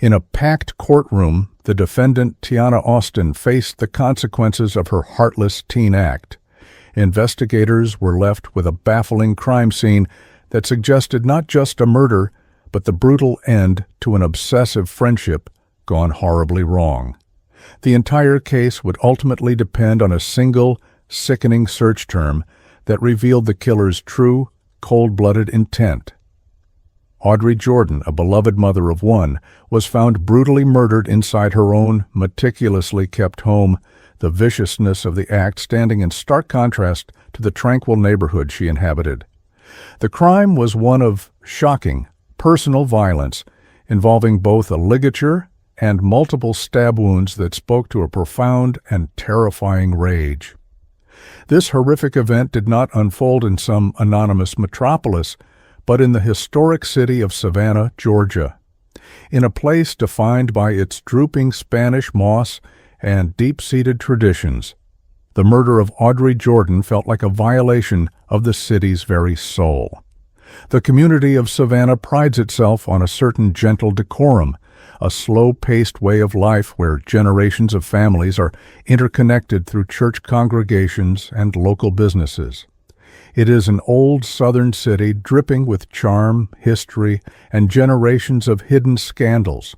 In a packed courtroom, the defendant, Tiana Austin, faced the consequences of her heartless teen act. Investigators were left with a baffling crime scene that suggested not just a murder, but the brutal end to an obsessive friendship gone horribly wrong. The entire case would ultimately depend on a single, sickening search term that revealed the killer's true, cold-blooded intent. Audrey Jordan, a beloved mother of one, was found brutally murdered inside her own meticulously kept home, the viciousness of the act standing in stark contrast to the tranquil neighborhood she inhabited. The crime was one of shocking, personal violence, involving both a ligature and multiple stab wounds that spoke to a profound and terrifying rage. This horrific event did not unfold in some anonymous metropolis, but in the historic city of Savannah, Georgia. In a place defined by its drooping Spanish moss and deep-seated traditions, the murder of Audrey Jordan felt like a violation of the city's very soul. The community of Savannah prides itself on a certain gentle decorum, a slow-paced way of life where generations of families are interconnected through church congregations and local businesses. It is an old southern city dripping with charm, history, and generations of hidden scandals.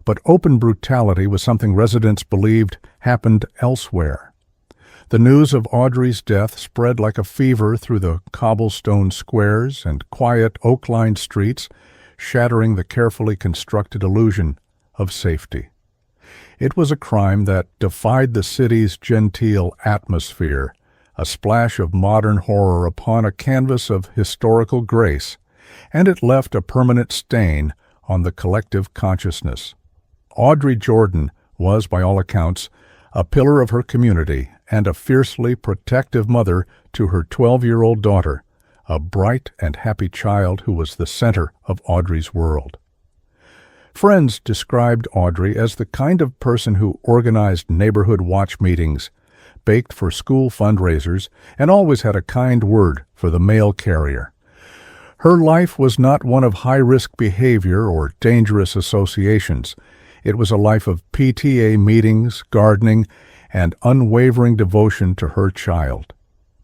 But open brutality was something residents believed happened elsewhere. The news of Audrey's death spread like a fever through the cobblestone squares and quiet oak-lined streets, shattering the carefully constructed illusion of safety. It was a crime that defied the city's genteel atmosphere, a splash of modern horror upon a canvas of historical grace, and it left a permanent stain on the collective consciousness. Audrey Jordan was, by all accounts, a pillar of her community and a fiercely protective mother to her 12-year-old daughter, a bright and happy child who was the center of Audrey's world. Friends described Audrey as the kind of person who organized neighborhood watch meetings, baked for school fundraisers, and always had a kind word for the mail carrier. Her life was not one of high-risk behavior or dangerous associations. It was a life of PTA meetings, gardening, and unwavering devotion to her child.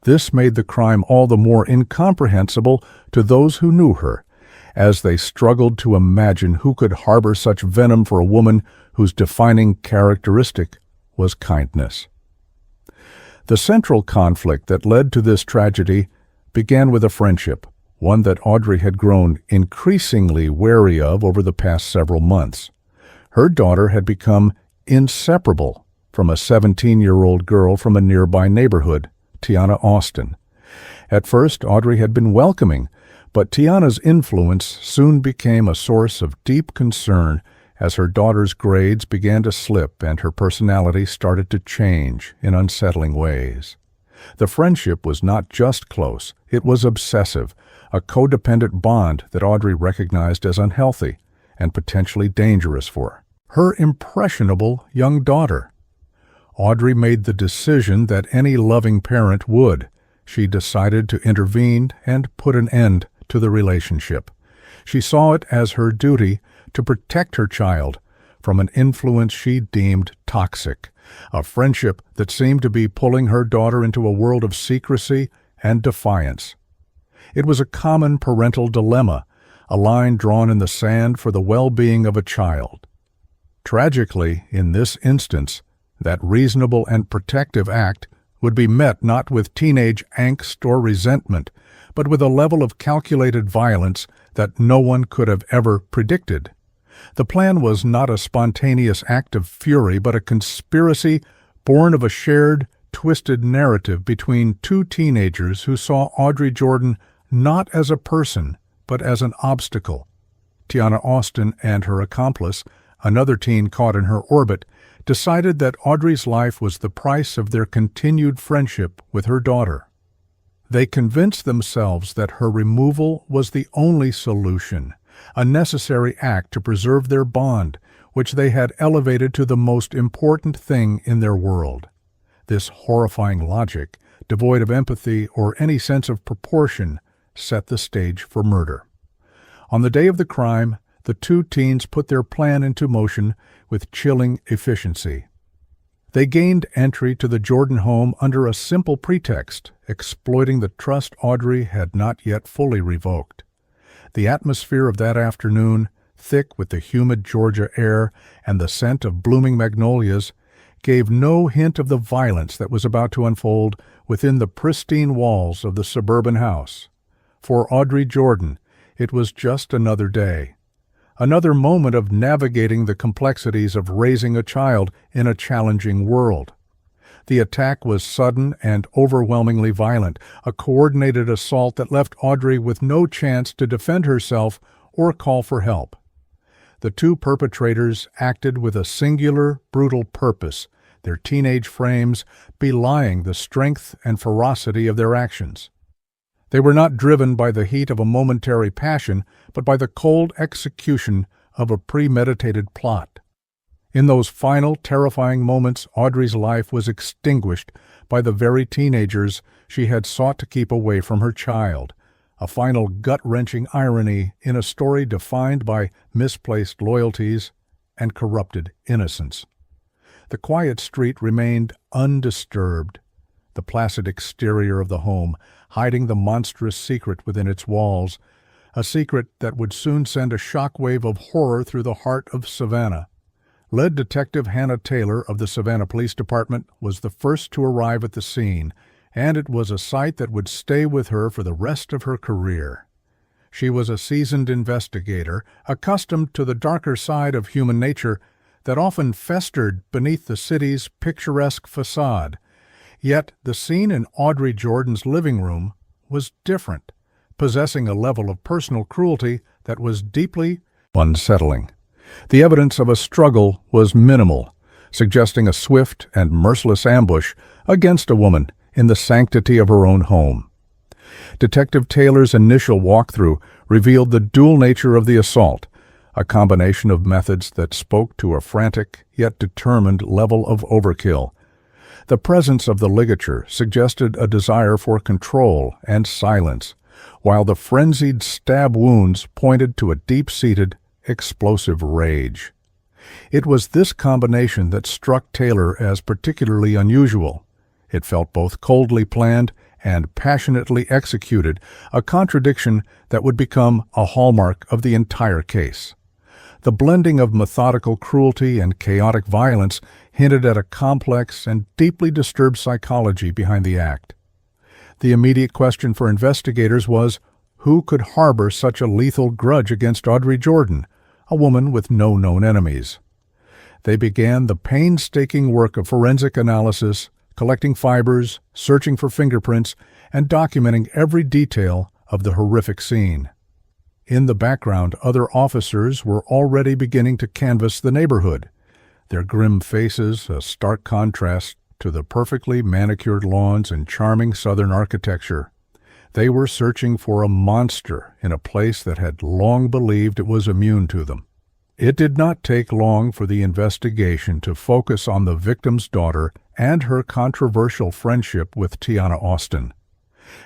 This made the crime all the more incomprehensible to those who knew her, as they struggled to imagine who could harbor such venom for a woman whose defining characteristic was kindness. The central conflict that led to this tragedy began with a friendship, one that Audrey had grown increasingly wary of over the past several months. Her daughter had become inseparable from a 17-year-old girl from a nearby neighborhood, Tiana Austin. At first, Audrey had been welcoming, but Tiana's influence soon became a source of deep concern as her daughter's grades began to slip and her personality started to change in unsettling ways. The friendship was not just close, it was obsessive, a codependent bond that Audrey recognized as unhealthy and potentially dangerous for her impressionable young daughter. Audrey made the decision that any loving parent would. She decided to intervene and put an end to the relationship. She saw it as her duty to protect her child from an influence she deemed toxic, a friendship that seemed to be pulling her daughter into a world of secrecy and defiance. It was a common parental dilemma, a line drawn in the sand for the well-being of a child. Tragically, in this instance, that reasonable and protective act would be met not with teenage angst or resentment, but with a level of calculated violence that no one could have ever predicted. The plan was not a spontaneous act of fury, but a conspiracy born of a shared, twisted narrative between two teenagers who saw Audrey Jordan not as a person, but as an obstacle. Tiana Austin and her accomplice, another teen caught in her orbit, decided that Audrey's life was the price of their continued friendship with her daughter. They convinced themselves that her removal was the only solution, a necessary act to preserve their bond, which they had elevated to the most important thing in their world. This horrifying logic, devoid of empathy or any sense of proportion, set the stage for murder. On the day of the crime, the two teens put their plan into motion with chilling efficiency. They gained entry to the Jordan home under a simple pretext, exploiting the trust Audrey had not yet fully revoked. The atmosphere of that afternoon, thick with the humid Georgia air and the scent of blooming magnolias, gave no hint of the violence that was about to unfold within the pristine walls of the suburban house. For Audrey Jordan, it was just another day. Another moment of navigating the complexities of raising a child in a challenging world. The attack was sudden and overwhelmingly violent, a coordinated assault that left Audrey with no chance to defend herself or call for help. The two perpetrators acted with a singular, brutal purpose, their teenage frames belying the strength and ferocity of their actions. They were not driven by the heat of a momentary passion, but by the cold execution of a premeditated plot. In those final, terrifying moments, Audrey's life was extinguished by the very teenagers she had sought to keep away from her child, a final gut-wrenching irony in a story defined by misplaced loyalties and corrupted innocence. The quiet street remained undisturbed, the placid exterior of the home hiding the monstrous secret within its walls, a secret that would soon send a shockwave of horror through the heart of Savannah. Lead Detective Hannah Taylor of the Savannah Police Department was the first to arrive at the scene, and it was a sight that would stay with her for the rest of her career. She was a seasoned investigator, accustomed to the darker side of human nature that often festered beneath the city's picturesque facade. Yet the scene in Audrey Jordan's living room was different, possessing a level of personal cruelty that was deeply unsettling. The evidence of a struggle was minimal, suggesting a swift and merciless ambush against a woman in the sanctity of her own home. Detective Taylor's initial walkthrough revealed the dual nature of the assault, a combination of methods that spoke to a frantic yet determined level of overkill. The presence of the ligature suggested a desire for control and silence, while the frenzied stab wounds pointed to a deep-seated, explosive rage. It was this combination that struck Taylor as particularly unusual. It felt both coldly planned and passionately executed, a contradiction that would become a hallmark of the entire case. The blending of methodical cruelty and chaotic violence hinted at a complex and deeply disturbed psychology behind the act. The immediate question for investigators was, who could harbor such a lethal grudge against Audrey Jordan, a woman with no known enemies? They began the painstaking work of forensic analysis, collecting fibers, searching for fingerprints, and documenting every detail of the horrific scene. In the background, other officers were already beginning to canvass the neighborhood, their grim faces a stark contrast to the perfectly manicured lawns and charming southern architecture. They were searching for a monster in a place that had long believed it was immune to them. It did not take long for the investigation to focus on the victim's daughter and her controversial friendship with Tiana Austin.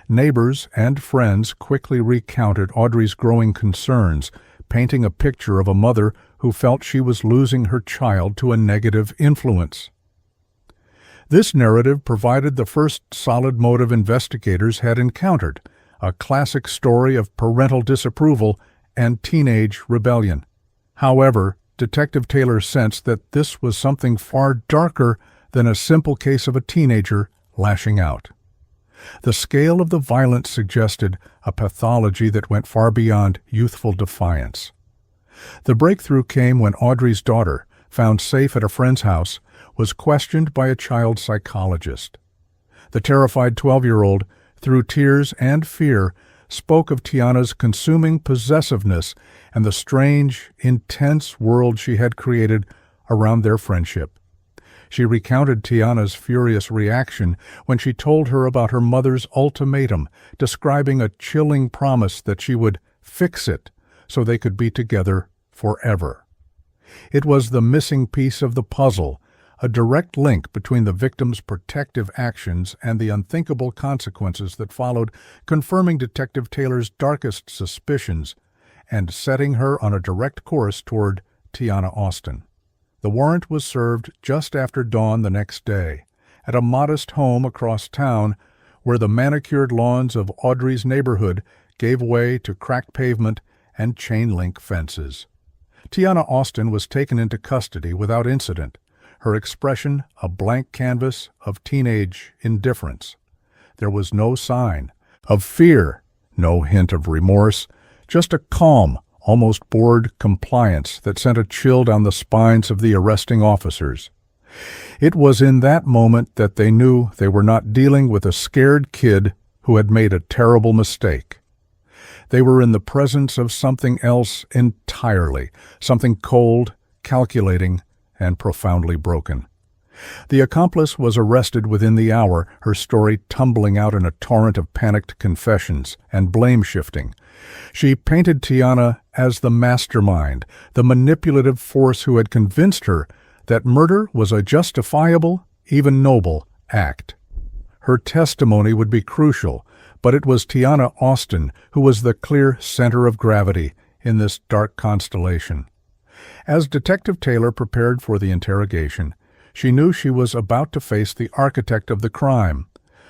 Neighbors and friends quickly recounted Audrey's growing concerns, painting a picture of a mother who felt she was losing her child to a negative influence. This narrative provided the first solid motive investigators had encountered, a classic story of parental disapproval and teenage rebellion. However, Detective Taylor sensed that this was something far darker than a simple case of a teenager lashing out. The scale of the violence suggested a pathology that went far beyond youthful defiance. The breakthrough came when Audrey's daughter, found safe at a friend's house, was questioned by a child psychologist. The terrified 12-year-old, through tears and fear, spoke of Tiana's consuming possessiveness and the strange, intense world she had created around their friendship. She recounted Tiana's furious reaction when she told her about her mother's ultimatum, describing a chilling promise that she would fix it so they could be together forever. It was the missing piece of the puzzle, a direct link between the victim's protective actions and the unthinkable consequences that followed, confirming Detective Taylor's darkest suspicions and setting her on a direct course toward Tiana Austin. The warrant was served just after dawn the next day, at a modest home across town where the manicured lawns of Audrey's neighborhood gave way to cracked pavement and chain-link fences. Tiana Austin was taken into custody without incident, her expression a blank canvas of teenage indifference. There was no sign of fear, no hint of remorse, just a calm, almost bored compliance that sent a chill down the spines of the arresting officers. It was in that moment that they knew they were not dealing with a scared kid who had made a terrible mistake. They were in the presence of something else entirely, something cold, calculating, and profoundly broken. The accomplice was arrested within the hour, her story tumbling out in a torrent of panicked confessions and blame-shifting. She painted Tiana as the mastermind, the manipulative force who had convinced her that murder was a justifiable, even noble, act. Her testimony would be crucial, but it was Tiana Austin who was the clear center of gravity in this dark constellation. As Detective Taylor prepared for the interrogation, she knew she was about to face the architect of the crime,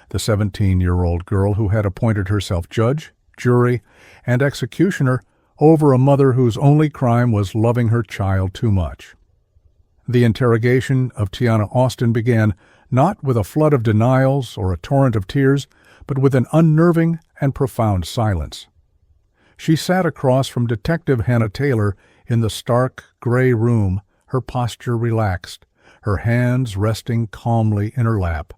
the 17-year-old girl who had appointed herself judge, jury, and executioner over a mother whose only crime was loving her child too much. The interrogation of Tiana Austin began not with a flood of denials or a torrent of tears, but with an unnerving and profound silence. She sat across from Detective Hannah Taylor in the stark, gray room, her posture relaxed, her hands resting calmly in her lap.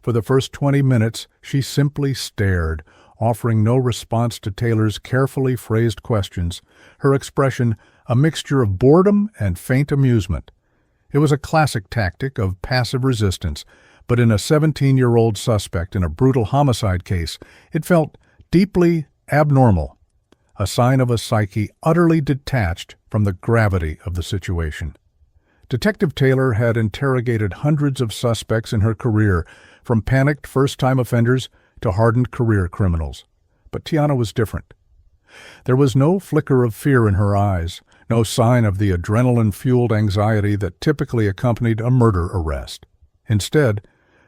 For the first 20 minutes, she simply stared, offering no response to Taylor's carefully phrased questions, her expression a mixture of boredom and faint amusement. It was a classic tactic of passive resistance, but in a 17-year-old suspect in a brutal homicide case, it felt deeply abnormal, a sign of a psyche utterly detached from the gravity of the situation. Detective Taylor had interrogated hundreds of suspects in her career, from panicked first-time offenders to hardened career criminals. But Tiana was different. There was no flicker of fear in her eyes, no sign of the adrenaline-fueled anxiety that typically accompanied a murder arrest. Instead,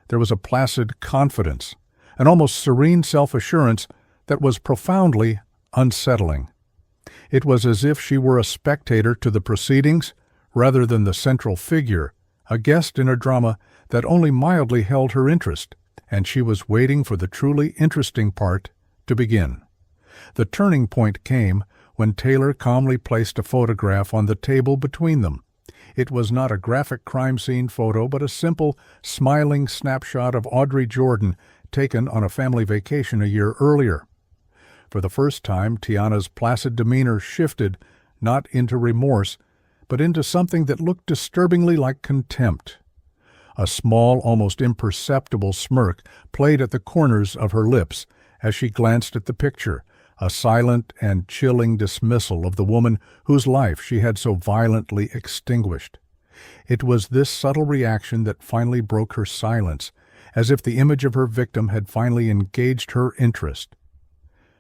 there was a placid confidence, an almost serene self-assurance that was profoundly unsettling. It was as if she were a spectator to the proceedings rather than the central figure, a guest in a drama that only mildly held her interest, and she was waiting for the truly interesting part to begin. The turning point came when Taylor calmly placed a photograph on the table between them. It was not a graphic crime scene photo, but a simple, smiling snapshot of Audrey Jordan taken on a family vacation a year earlier. For the first time, Tiana's placid demeanor shifted, not into remorse, but into something that looked disturbingly like contempt. A small, almost imperceptible smirk played at the corners of her lips as she glanced at the picture, a silent and chilling dismissal of the woman whose life she had so violently extinguished. It was this subtle reaction that finally broke her silence, as if the image of her victim had finally engaged her interest.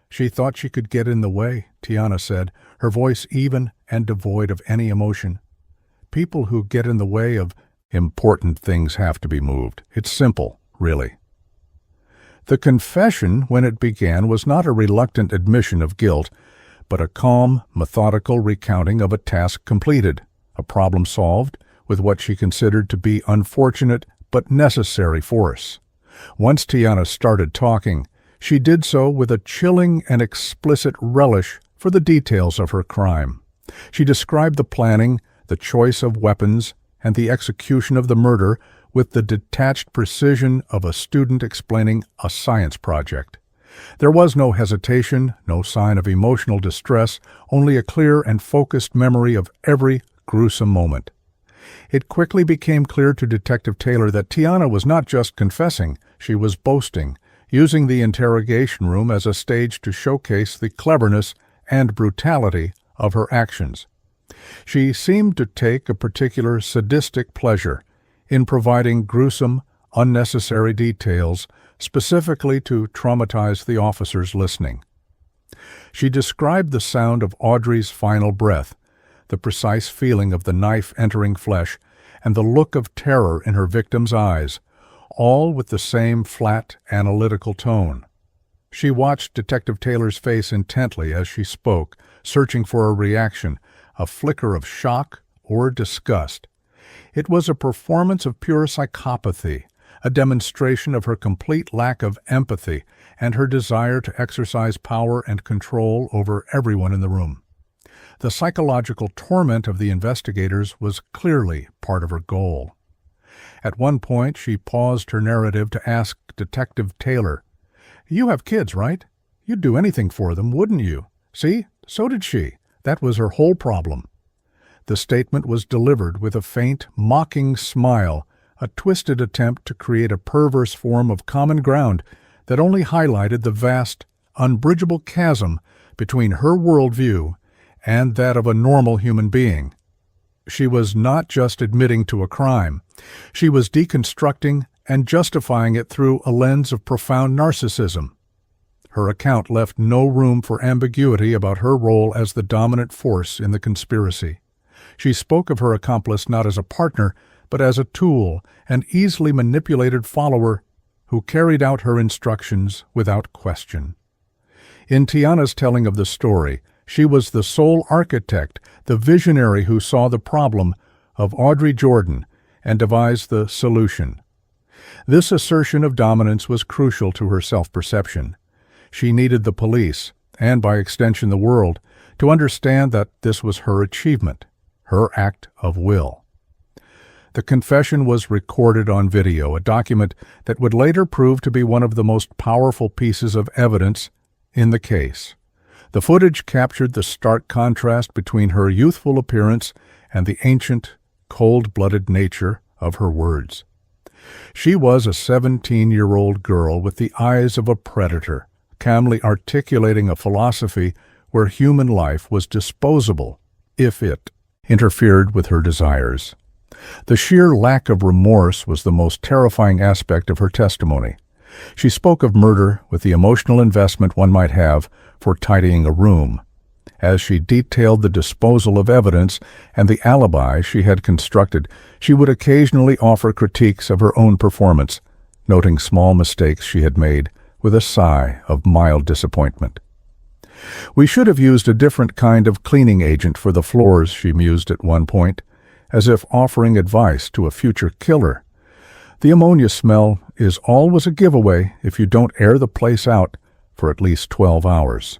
"She thought she could get in the way," Tiana said, her voice even and devoid of any emotion. "People who get in the way of important things have to be moved. It's simple, really." The confession, when it began, was not a reluctant admission of guilt, but a calm, methodical recounting of a task completed, a problem solved, with what she considered to be unfortunate but necessary force. Once Tiana started talking, she did so with a chilling and explicit relish for the details of her crime. She described the planning, the choice of weapons, and the execution of the murder with the detached precision of a student explaining a science project. There was no hesitation, no sign of emotional distress, only a clear and focused memory of every gruesome moment. It quickly became clear to Detective Taylor that Tiana was not just confessing, she was boasting, using the interrogation room as a stage to showcase the cleverness and brutality of her actions. She seemed to take a particular sadistic pleasure in providing gruesome, unnecessary details specifically to traumatize the officers listening. She described the sound of Audrey's final breath, the precise feeling of the knife entering flesh, and the look of terror in her victim's eyes, all with the same flat, analytical tone. She watched Detective Taylor's face intently as she spoke, searching for a reaction, a flicker of shock or disgust. It was a performance of pure psychopathy, a demonstration of her complete lack of empathy and her desire to exercise power and control over everyone in the room. The psychological torment of the investigators was clearly part of her goal. At one point, she paused her narrative to ask Detective Taylor, "You have kids, right? You'd do anything for them, wouldn't you? See, so did she. That was her whole problem." The statement was delivered with a faint, mocking smile, a twisted attempt to create a perverse form of common ground that only highlighted the vast, unbridgeable chasm between her worldview and that of a normal human being. She was not just admitting to a crime. She was deconstructing and justifying it through a lens of profound narcissism. Her account left no room for ambiguity about her role as the dominant force in the conspiracy. She spoke of her accomplice not as a partner, but as a tool, an easily manipulated follower who carried out her instructions without question. In Tiana's telling of the story, she was the sole architect, the visionary who saw the problem of Audrey Jordan and devised the solution. This assertion of dominance was crucial to her self-perception. She needed the police, and by extension the world, to understand that this was her achievement, her act of will. The confession was recorded on video, a document that would later prove to be one of the most powerful pieces of evidence in the case. The footage captured the stark contrast between her youthful appearance and the ancient, cold-blooded nature of her words. She was a 17-year-old girl with the eyes of a predator, calmly articulating a philosophy where human life was disposable if it interfered with her desires. The sheer lack of remorse was the most terrifying aspect of her testimony. She spoke of murder with the emotional investment one might have for tidying a room. As she detailed the disposal of evidence and the alibi she had constructed, she would occasionally offer critiques of her own performance, noting small mistakes she had made with a sigh of mild disappointment. "We should have used a different kind of cleaning agent for the floors," she mused at one point, as if offering advice to a future killer. "The ammonia smell is always a giveaway if you don't air the place out for at least 12 hours.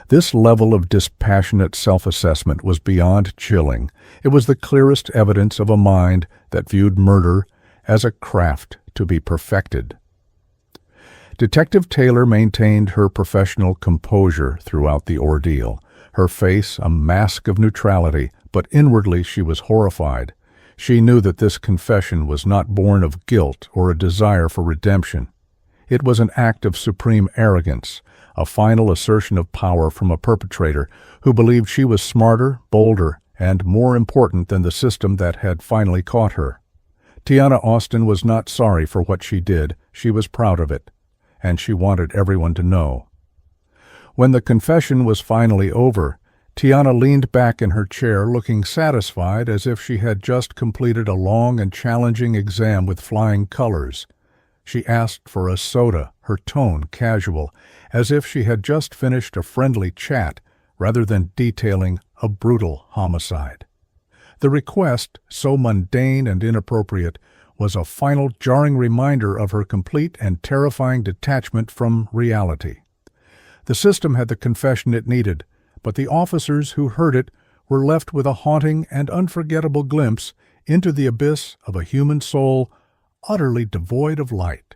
This level of dispassionate self-assessment was beyond chilling. It was the clearest evidence of a mind that viewed murder as a craft to be perfected. Detective Taylor maintained her professional composure throughout the ordeal, her face a mask of neutrality, but inwardly she was horrified. She knew that this confession was not born of guilt or a desire for redemption. It was an act of supreme arrogance, a final assertion of power from a perpetrator who believed she was smarter, bolder, and more important than the system that had finally caught her. Tiana Austin was not sorry for what she did. She was proud of it, and she wanted everyone to know. When the confession was finally over, Tiana leaned back in her chair looking satisfied as if she had just completed a long and challenging exam with flying colors. She asked for a soda, her tone casual, as if she had just finished a friendly chat rather than detailing a brutal homicide. The request, so mundane and inappropriate, was a final jarring reminder of her complete and terrifying detachment from reality. The system had the confession it needed, but the officers who heard it were left with a haunting and unforgettable glimpse into the abyss of a human soul utterly devoid of light.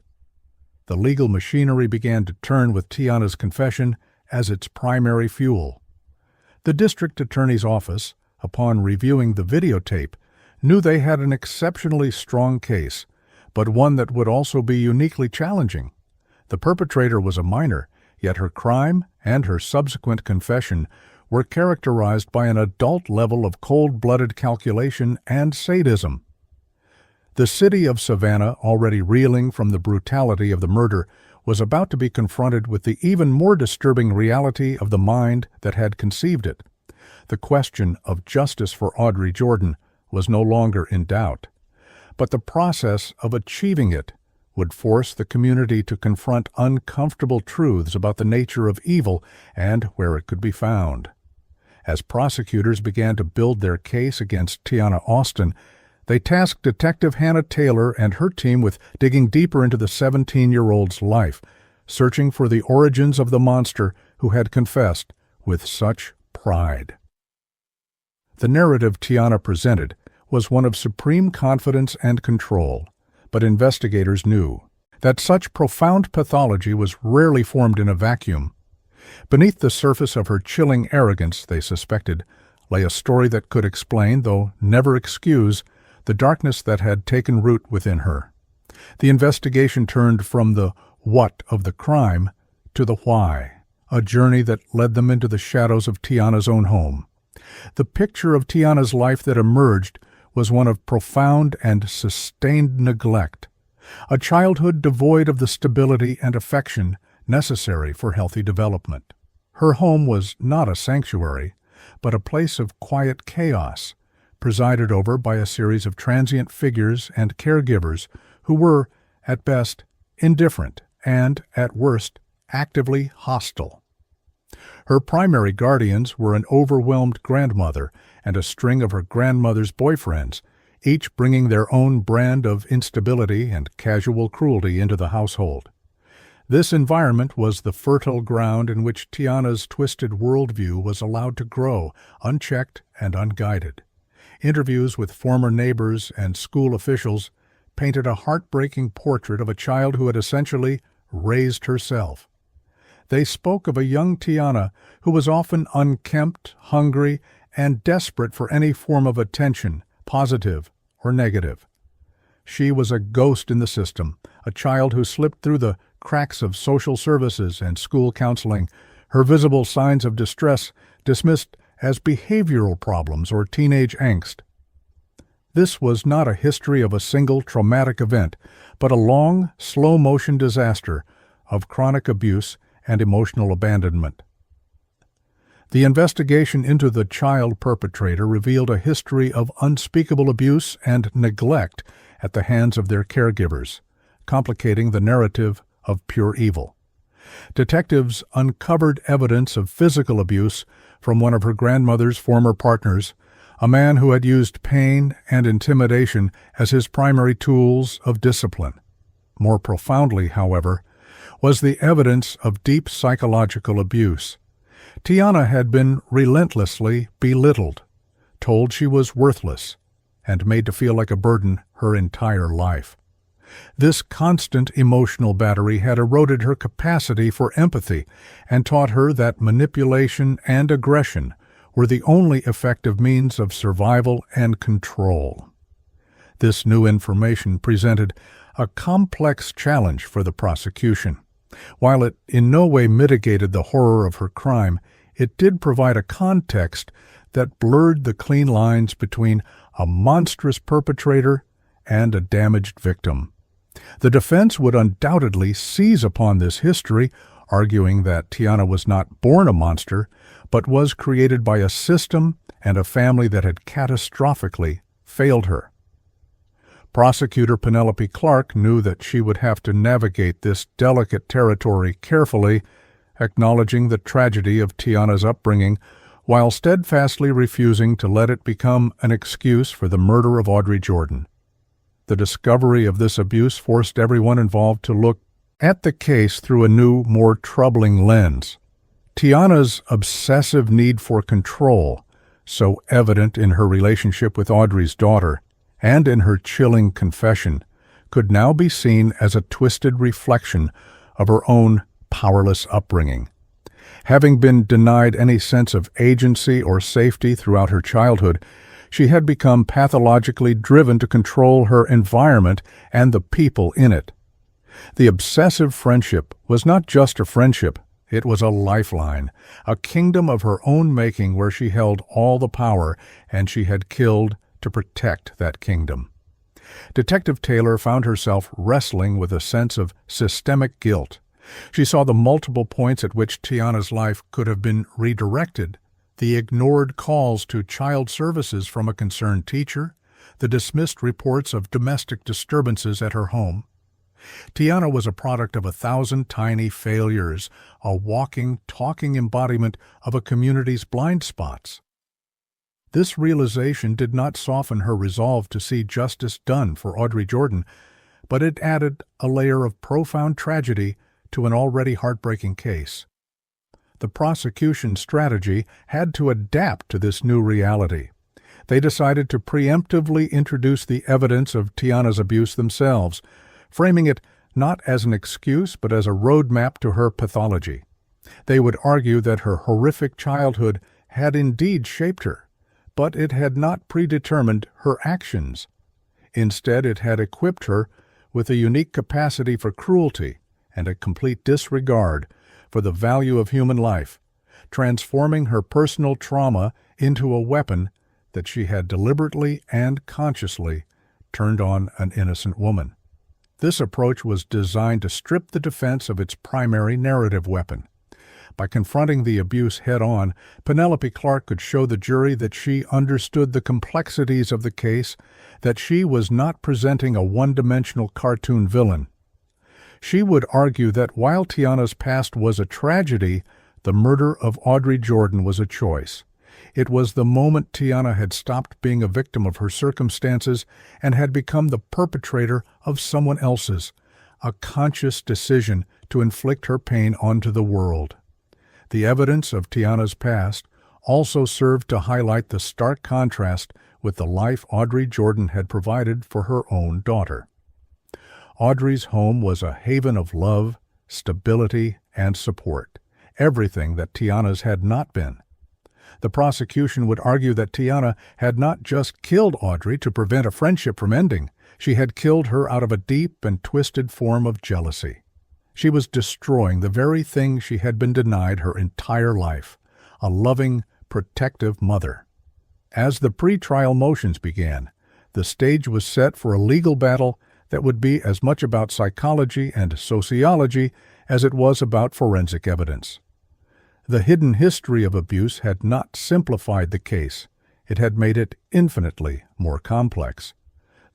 The legal machinery began to turn with Tiana's confession as its primary fuel. The district attorney's office, upon reviewing the videotape, knew they had an exceptionally strong case, but one that would also be uniquely challenging. The perpetrator was a minor, yet her crime and her subsequent confession were characterized by an adult level of cold-blooded calculation and sadism. The city of Savannah, already reeling from the brutality of the murder, was about to be confronted with the even more disturbing reality of the mind that had conceived it. The question of justice for Audrey Jordan was no longer in doubt, but the process of achieving it would force the community to confront uncomfortable truths about the nature of evil and where it could be found. As prosecutors began to build their case against Tiana Austin, they tasked Detective Hannah Taylor and her team with digging deeper into the 17-year-old's life, searching for the origins of the monster who had confessed with such pride. The narrative Tiana presented was one of supreme confidence and control, but investigators knew that such profound pathology was rarely formed in a vacuum. Beneath the surface of her chilling arrogance, they suspected, lay a story that could explain, though never excuse, the darkness that had taken root within her. The investigation turned from the what of the crime to the why, a journey that led them into the shadows of Tiana's own home. The picture of Tiana's life that emerged was one of profound and sustained neglect, a childhood devoid of the stability and affection necessary for healthy development. Her home was not a sanctuary, but a place of quiet chaos, presided over by a series of transient figures and caregivers who were, at best, indifferent and, at worst, actively hostile. Her primary guardians were an overwhelmed grandmother and a string of her grandmother's boyfriends, each bringing their own brand of instability and casual cruelty into the household. This environment was the fertile ground in which Tiana's twisted worldview was allowed to grow, unchecked and unguided. Interviews with former neighbors and school officials painted a heartbreaking portrait of a child who had essentially raised herself. They spoke of a young Tiana who was often unkempt, hungry, and desperate for any form of attention, positive or negative. She was a ghost in the system, a child who slipped through the cracks of social services and school counseling, her visible signs of distress dismissed as behavioral problems or teenage angst. This was not a history of a single traumatic event, but a long, slow-motion disaster of chronic abuse and emotional abandonment. The investigation into the child perpetrator revealed a history of unspeakable abuse and neglect at the hands of their caregivers, complicating the narrative of pure evil. Detectives uncovered evidence of physical abuse from one of her grandmother's former partners, a man who had used pain and intimidation as his primary tools of discipline. More profoundly, however, was the evidence of deep psychological abuse. Tiana had been relentlessly belittled, told she was worthless, and made to feel like a burden her entire life. This constant emotional battery had eroded her capacity for empathy and taught her that manipulation and aggression were the only effective means of survival and control. This new information presented a complex challenge for the prosecution. While it in no way mitigated the horror of her crime, it did provide a context that blurred the clean lines between a monstrous perpetrator and a damaged victim. The defense would undoubtedly seize upon this history, arguing that Tiana was not born a monster, but was created by a system and a family that had catastrophically failed her. Prosecutor Penelope Clark knew that she would have to navigate this delicate territory carefully, acknowledging the tragedy of Tiana's upbringing, while steadfastly refusing to let it become an excuse for the murder of Audrey Jordan. The discovery of this abuse forced everyone involved to look at the case through a new, more troubling lens. Tiana's obsessive need for control, so evident in her relationship with Audrey's daughter and in her chilling confession, could now be seen as a twisted reflection of her own powerless upbringing. Having been denied any sense of agency or safety throughout her childhood, she had become pathologically driven to control her environment and the people in it. The obsessive friendship was not just a friendship, it was a lifeline, a kingdom of her own making where she held all the power, and she had killed to protect that kingdom. Detective Taylor found herself wrestling with a sense of systemic guilt. She saw the multiple points at which Tiana's life could have been redirected, the ignored calls to child services from a concerned teacher, the dismissed reports of domestic disturbances at her home. Tiana was a product of 1,000 tiny failures, a walking, talking embodiment of a community's blind spots. This realization did not soften her resolve to see justice done for Audrey Jordan, but it added a layer of profound tragedy to an already heartbreaking case. The prosecution's strategy had to adapt to this new reality. They decided to preemptively introduce the evidence of Tiana's abuse themselves, framing it not as an excuse but as a roadmap to her pathology. They would argue that her horrific childhood had indeed shaped her, but it had not predetermined her actions. Instead, it had equipped her with a unique capacity for cruelty and a complete disregard for the value of human life, transforming her personal trauma into a weapon that she had deliberately and consciously turned on an innocent woman. This approach was designed to strip the defense of its primary narrative weapon. By confronting the abuse head-on, Penelope Clark could show the jury that she understood the complexities of the case, that she was not presenting a one-dimensional cartoon villain. She would argue that while Tiana's past was a tragedy, the murder of Audrey Jordan was a choice. It was the moment Tiana had stopped being a victim of her circumstances and had become the perpetrator of someone else's, a conscious decision to inflict her pain onto the world. The evidence of Tiana's past also served to highlight the stark contrast with the life Audrey Jordan had provided for her own daughter. Audrey's home was a haven of love, stability, and support, everything that Tiana's had not been. The prosecution would argue that Tiana had not just killed Audrey to prevent a friendship from ending. She had killed her out of a deep and twisted form of jealousy. She was destroying the very thing she had been denied her entire life, a loving, protective mother. As the pre-trial motions began, the stage was set for a legal battle that would be as much about psychology and sociology as it was about forensic evidence. The hidden history of abuse had not simplified the case. It had made it infinitely more complex.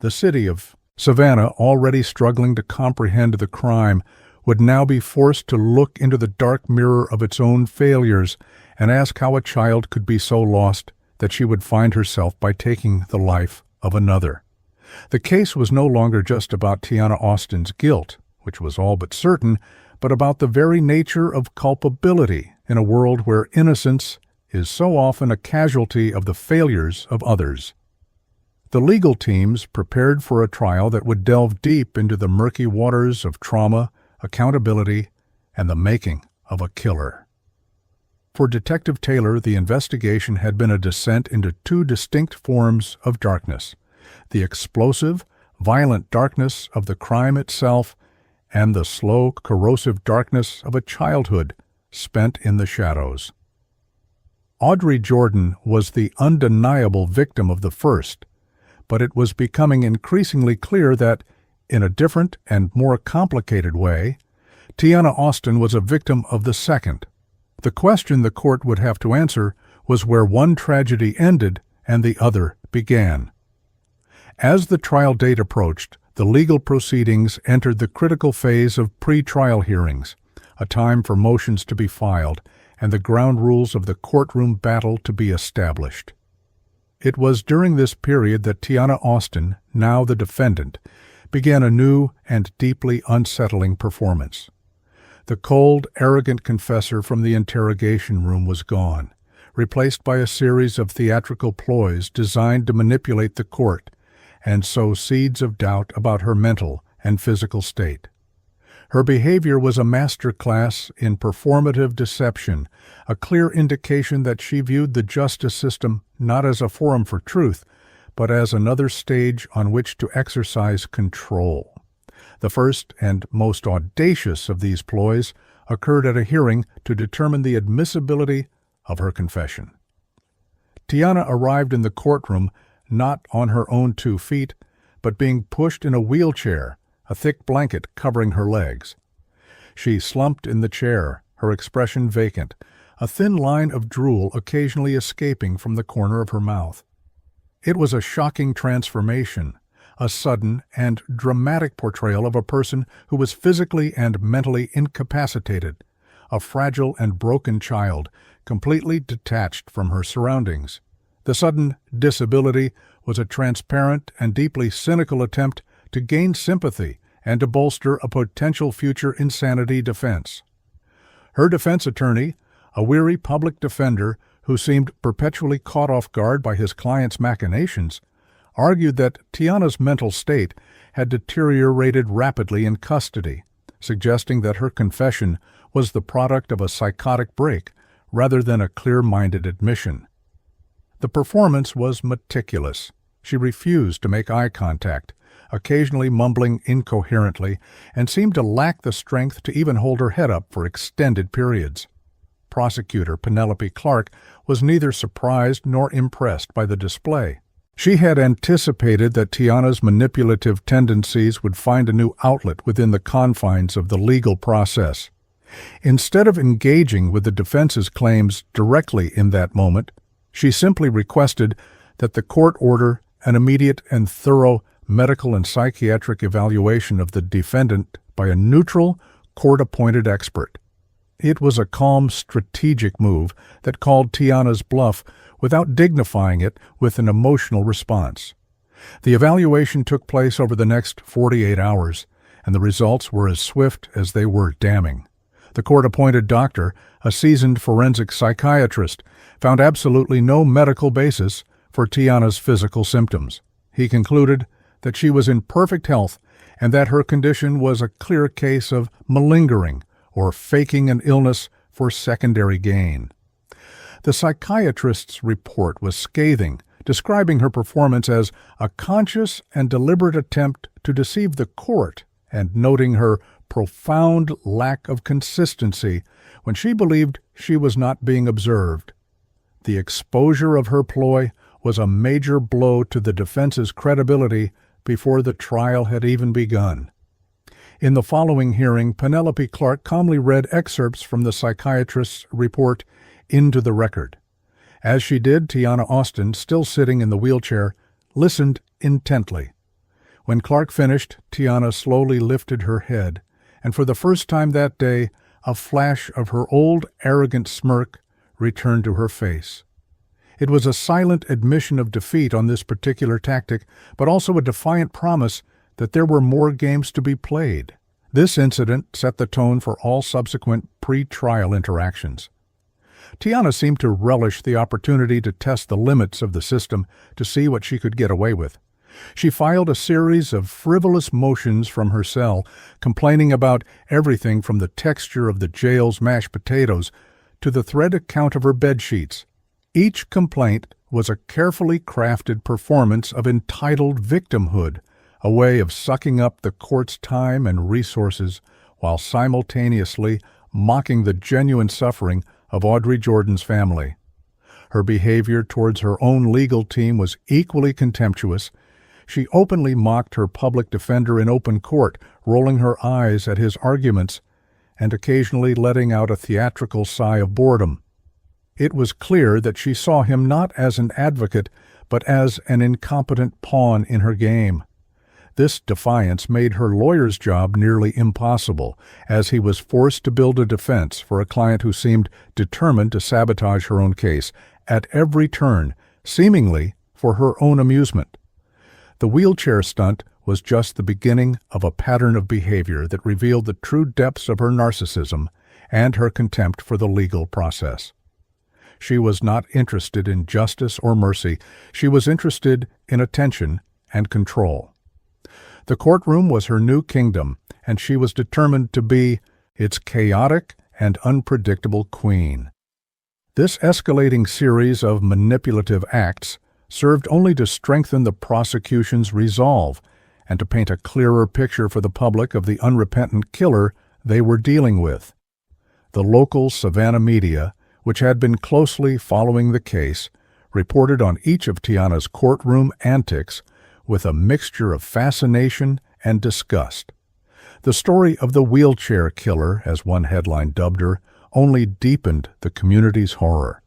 The city of Savannah, already struggling to comprehend the crime, would now be forced to look into the dark mirror of its own failures and ask how a child could be so lost that she would find herself by taking the life of another. The case was no longer just about Tiana Austin's guilt, which was all but certain, but about the very nature of culpability in a world where innocence is so often a casualty of the failures of others. The legal teams prepared for a trial that would delve deep into the murky waters of trauma, accountability, and the making of a killer. For Detective Taylor, the investigation had been a descent into two distinct forms of darkness: the explosive, violent darkness of the crime itself, and the slow, corrosive darkness of a childhood spent in the shadows. Audrey Jordan was the undeniable victim of the first, but it was becoming increasingly clear that, in a different and more complicated way, Tiana Austin was a victim of the second. The question the court would have to answer was where one tragedy ended and the other began. As the trial date approached, the legal proceedings entered the critical phase of pre-trial hearings, a time for motions to be filed and the ground rules of the courtroom battle to be established. It was during this period that Tiana Austin, now the defendant, began a new and deeply unsettling performance. The cold, arrogant confessor from the interrogation room was gone, replaced by a series of theatrical ploys designed to manipulate the court and sow seeds of doubt about her mental and physical state. Her behavior was a master class in performative deception, a clear indication that she viewed the justice system not as a forum for truth, but as another stage on which to exercise control. The first and most audacious of these ploys occurred at a hearing to determine the admissibility of her confession. Tiana arrived in the courtroom not on her own 2 feet, but being pushed in a wheelchair, a thick blanket covering her legs. She slumped in the chair, her expression vacant, a thin line of drool occasionally escaping from the corner of her mouth. It was a shocking transformation, a sudden and dramatic portrayal of a person who was physically and mentally incapacitated, a fragile and broken child, completely detached from her surroundings. The sudden disability was a transparent and deeply cynical attempt to gain sympathy and to bolster a potential future insanity defense. Her defense attorney, a weary public defender who seemed perpetually caught off guard by his client's machinations, argued that Tiana's mental state had deteriorated rapidly in custody, suggesting that her confession was the product of a psychotic break rather than a clear-minded admission. The performance was meticulous. She refused to make eye contact, occasionally mumbling incoherently, and seemed to lack the strength to even hold her head up for extended periods. Prosecutor Penelope Clark was neither surprised nor impressed by the display. She had anticipated that Tiana's manipulative tendencies would find a new outlet within the confines of the legal process. Instead of engaging with the defense's claims directly in that moment, she simply requested that the court order an immediate and thorough medical and psychiatric evaluation of the defendant by a neutral, court-appointed expert. It was a calm, strategic move that called Tiana's bluff without dignifying it with an emotional response. The evaluation took place over the next 48 hours, and the results were as swift as they were damning. The court-appointed doctor, a seasoned forensic psychiatrist, found absolutely no medical basis for Tiana's physical symptoms. He concluded that she was in perfect health and that her condition was a clear case of malingering or faking an illness for secondary gain. The psychiatrist's report was scathing, describing her performance as a conscious and deliberate attempt to deceive the court and noting her profound lack of consistency when she believed she was not being observed. The exposure of her ploy was a major blow to the defense's credibility before the trial had even begun. In the following hearing, Penelope Clark calmly read excerpts from the psychiatrist's report into the record. As she did, Tiana Austin, still sitting in the wheelchair, listened intently. When Clark finished, Tiana slowly lifted her head, and for the first time that day, a flash of her old arrogant smirk returned to her face. It was a silent admission of defeat on this particular tactic, but also a defiant promise that there were more games to be played. This incident set the tone for all subsequent pre-trial interactions. Tiana seemed to relish the opportunity to test the limits of the system to see what she could get away with. She filed a series of frivolous motions from her cell, complaining about everything from the texture of the jail's mashed potatoes to the threaded count of her bed sheets. Each complaint was a carefully crafted performance of entitled victimhood, a way of sucking up the court's time and resources while simultaneously mocking the genuine suffering of Audrey Jordan's family. Her behavior towards her own legal team was equally contemptuous. She openly mocked her public defender in open court, rolling her eyes at his arguments and occasionally letting out a theatrical sigh of boredom. It was clear that she saw him not as an advocate, but as an incompetent pawn in her game. This defiance made her lawyer's job nearly impossible, as he was forced to build a defense for a client who seemed determined to sabotage her own case at every turn, seemingly for her own amusement. The wheelchair stunt was just the beginning of a pattern of behavior that revealed the true depths of her narcissism and her contempt for the legal process. She was not interested in justice or mercy. She was interested in attention and control. The courtroom was her new kingdom, and she was determined to be its chaotic and unpredictable queen. This escalating series of manipulative acts served only to strengthen the prosecution's resolve and to paint a clearer picture for the public of the unrepentant killer they were dealing with. The local Savannah media, which had been closely following the case, reported on each of Tiana's courtroom antics with a mixture of fascination and disgust. The story of the wheelchair killer, as one headline dubbed her, only deepened the community's horror.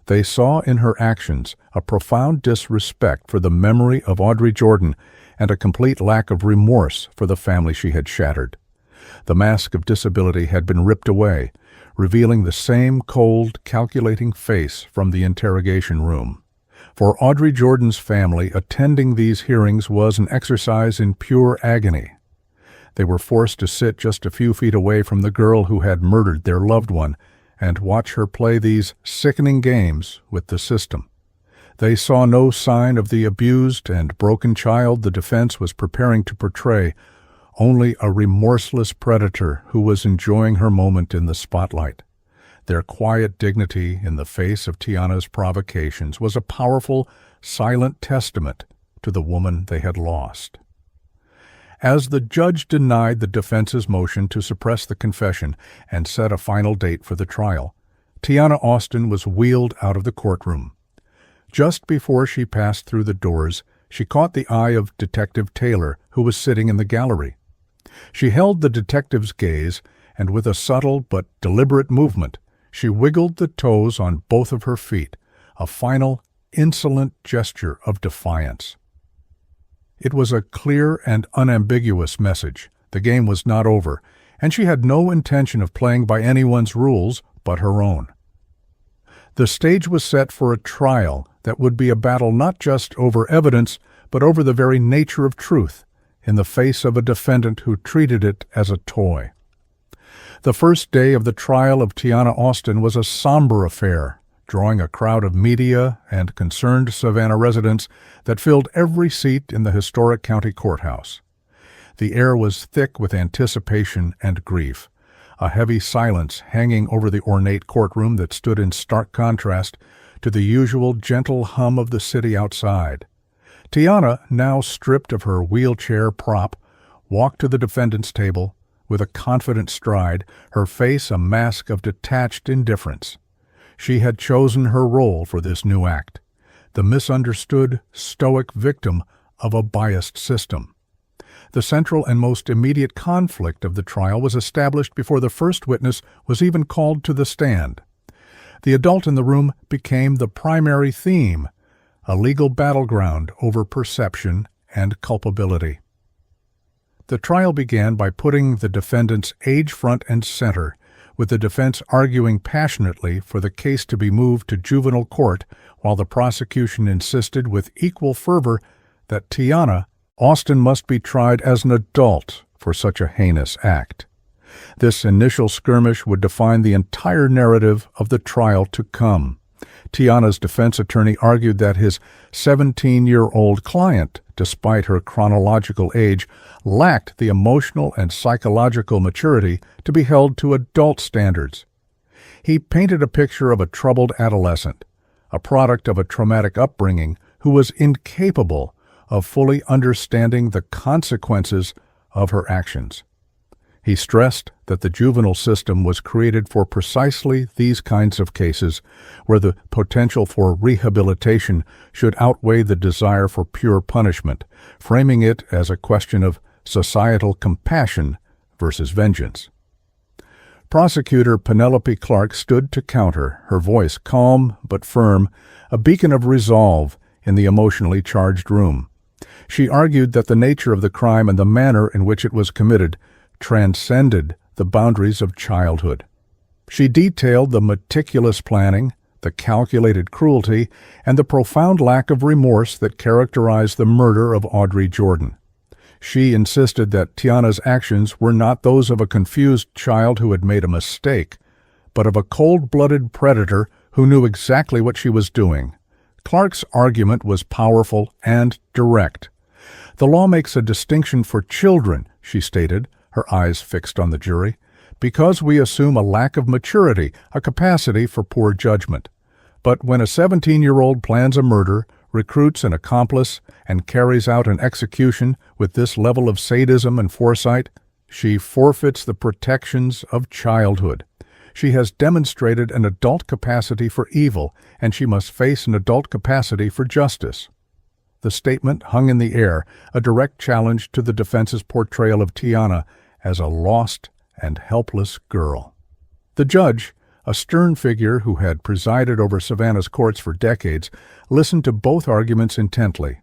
They saw in her actions a profound disrespect for the memory of Audrey Jordan and a complete lack of remorse for the family she had shattered. The mask of disability had been ripped away, revealing the same cold, calculating face from the interrogation room. For Audrey Jordan's family, attending these hearings was an exercise in pure agony. They were forced to sit just a few feet away from the girl who had murdered their loved one and watch her play these sickening games with the system. They saw no sign of the abused and broken child the defense was preparing to portray, only a remorseless predator who was enjoying her moment in the spotlight. Their quiet dignity in the face of Tiana's provocations was a powerful, silent testament to the woman they had lost. As the judge denied the defense's motion to suppress the confession and set a final date for the trial, Tiana Austin was wheeled out of the courtroom. Just before she passed through the doors, she caught the eye of Detective Taylor, who was sitting in the gallery. She held the detective's gaze, and with a subtle but deliberate movement, she wiggled the toes on both of her feet, a final, insolent gesture of defiance. It was a clear and unambiguous message. The game was not over, and she had no intention of playing by anyone's rules but her own. The stage was set for a trial that would be a battle not just over evidence, but over the very nature of truth, in the face of a defendant who treated it as a toy. The first day of the trial of Tiana Austin was a somber affair, drawing a crowd of media and concerned Savannah residents that filled every seat in the historic county courthouse. The air was thick with anticipation and grief, a heavy silence hanging over the ornate courtroom that stood in stark contrast to the usual gentle hum of the city outside. Tiana, now stripped of her wheelchair prop, walked to the defendant's table with a confident stride, her face a mask of detached indifference. She had chosen her role for this new act, the misunderstood, stoic victim of a biased system. The central and most immediate conflict of the trial was established before the first witness was even called to the stand. The adult in the room became the primary theme, a legal battleground over perception and culpability. The trial began by putting the defendant's age front and center, with the defense arguing passionately for the case to be moved to juvenile court, while the prosecution insisted with equal fervor that Tiana Austin must be tried as an adult for such a heinous act. This initial skirmish would define the entire narrative of the trial to come. Tiana's defense attorney argued that his 17-year-old client, despite her chronological age, lacked the emotional and psychological maturity to be held to adult standards. He painted a picture of a troubled adolescent, a product of a traumatic upbringing, who was incapable of fully understanding the consequences of her actions. He stressed that the juvenile system was created for precisely these kinds of cases, where the potential for rehabilitation should outweigh the desire for pure punishment, framing it as a question of societal compassion versus vengeance. Prosecutor Penelope Clark stood to counter, her voice calm but firm, a beacon of resolve in the emotionally charged room. She argued that the nature of the crime and the manner in which it was committed transcended the boundaries of childhood. She detailed the meticulous planning, the calculated cruelty, and the profound lack of remorse that characterized the murder of Audrey Jordan. She insisted that Tiana's actions were not those of a confused child who had made a mistake, but of a cold-blooded predator who knew exactly what she was doing. Clark's argument was powerful and direct. The law makes a distinction for children, she stated, her eyes fixed on the jury, because we assume a lack of maturity, a capacity for poor judgment. But when a 17-year-old plans a murder, recruits an accomplice, and carries out an execution with this level of sadism and foresight, she forfeits the protections of childhood. She has demonstrated an adult capacity for evil, and she must face an adult capacity for justice. The statement hung in the air, a direct challenge to the defense's portrayal of Tiana as a lost and helpless girl. The judge, a stern figure who had presided over Savannah's courts for decades, listened to both arguments intently.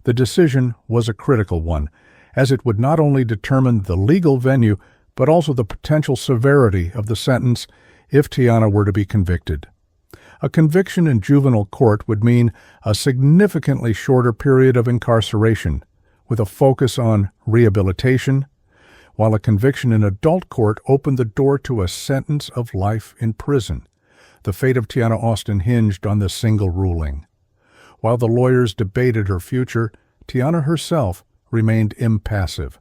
The decision was a critical one, as it would not only determine the legal venue, but also the potential severity of the sentence if Tiana were to be convicted. A conviction in juvenile court would mean a significantly shorter period of incarceration, with a focus on rehabilitation, while a conviction in adult court opened the door to a sentence of life in prison. The fate of Tiana Austin hinged on this single ruling. While the lawyers debated her future, Tiana herself remained impassive.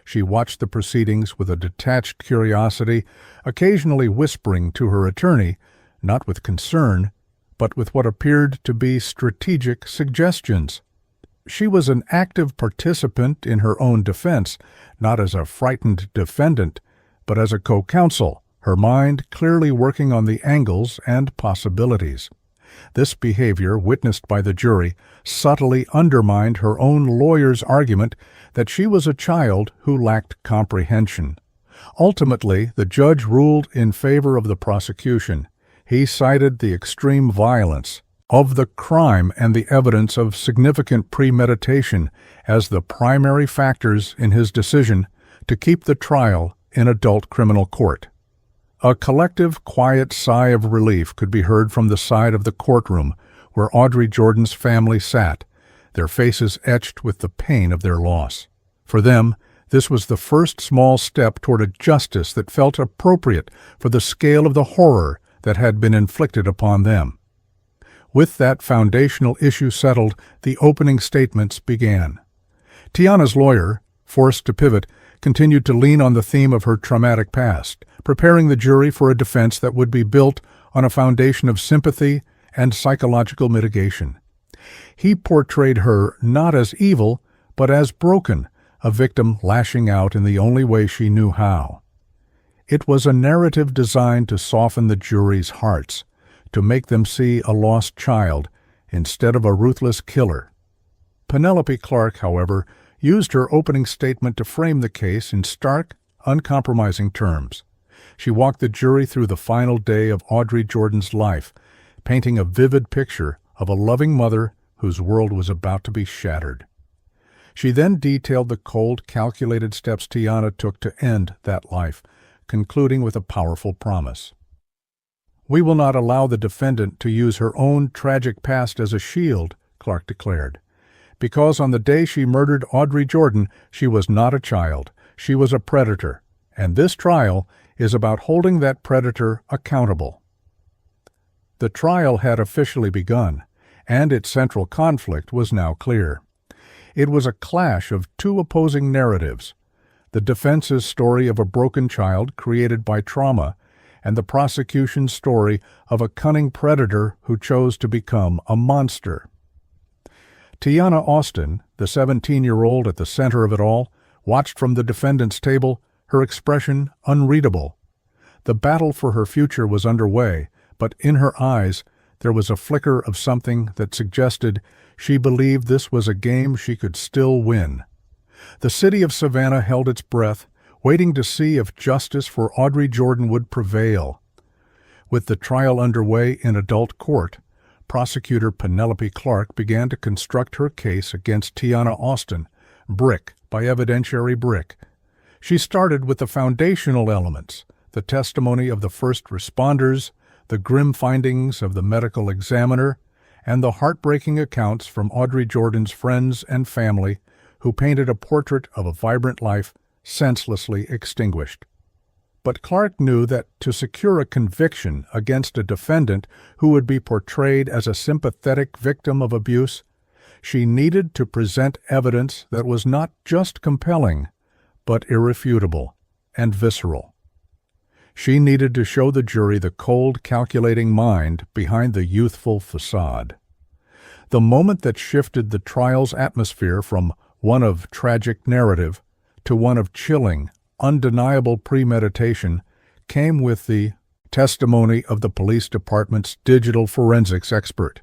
She watched the proceedings with a detached curiosity, occasionally whispering to her attorney, not with concern, but with what appeared to be strategic suggestions. She was an active participant in her own defense, not as a frightened defendant, but as a co-counsel, her mind clearly working on the angles and possibilities. This behavior, witnessed by the jury, subtly undermined her own lawyer's argument that she was a child who lacked comprehension. Ultimately, the judge ruled in favor of the prosecution. He cited the extreme violence of the crime and the evidence of significant premeditation as the primary factors in his decision to keep the trial in adult criminal court. A collective, quiet sigh of relief could be heard from the side of the courtroom where Audrey Jordan's family sat, their faces etched with the pain of their loss. For them, this was the first small step toward a justice that felt appropriate for the scale of the horror that had been inflicted upon them. With that foundational issue settled, the opening statements began. Tiana's lawyer, forced to pivot, continued to lean on the theme of her traumatic past, preparing the jury for a defense that would be built on a foundation of sympathy and psychological mitigation. He portrayed her not as evil, but as broken, a victim lashing out in the only way she knew how. It was a narrative designed to soften the jury's hearts, to make them see a lost child instead of a ruthless killer. Penelope Clark, however, used her opening statement to frame the case in stark, uncompromising terms. She walked the jury through the final day of Audrey Jordan's life, painting a vivid picture of a loving mother whose world was about to be shattered. She then detailed the cold, calculated steps Tiana took to end that life, concluding with a powerful promise. "We will not allow the defendant to use her own tragic past as a shield," Clark declared. "Because on the day she murdered Audrey Jordan, she was not a child. She was a predator, and this trial is about holding that predator accountable." The trial had officially begun, and its central conflict was now clear. It was a clash of two opposing narratives: the defense's story of a broken child created by trauma, and the prosecution's story of a cunning predator who chose to become a monster. Tiana Austin, the 17-year-old at the center of it all, watched from the defendant's table, her expression unreadable. The battle for her future was underway, but in her eyes there was a flicker of something that suggested she believed this was a game she could still win. The city of Savannah held its breath, waiting to see if justice for Audrey Jordan would prevail. With the trial underway in adult court, prosecutor Penelope Clark began to construct her case against Tiana Austin, brick by evidentiary brick. She started with the foundational elements, the testimony of the first responders, the grim findings of the medical examiner, and the heartbreaking accounts from Audrey Jordan's friends and family, who painted a portrait of a vibrant life senselessly extinguished. But Clark knew that to secure a conviction against a defendant who would be portrayed as a sympathetic victim of abuse, she needed to present evidence that was not just compelling, but irrefutable and visceral. She needed to show the jury the cold, calculating mind behind the youthful facade. The moment that shifted the trial's atmosphere from one of tragic narrative to one of chilling, undeniable premeditation came with the testimony of the police department's digital forensics expert.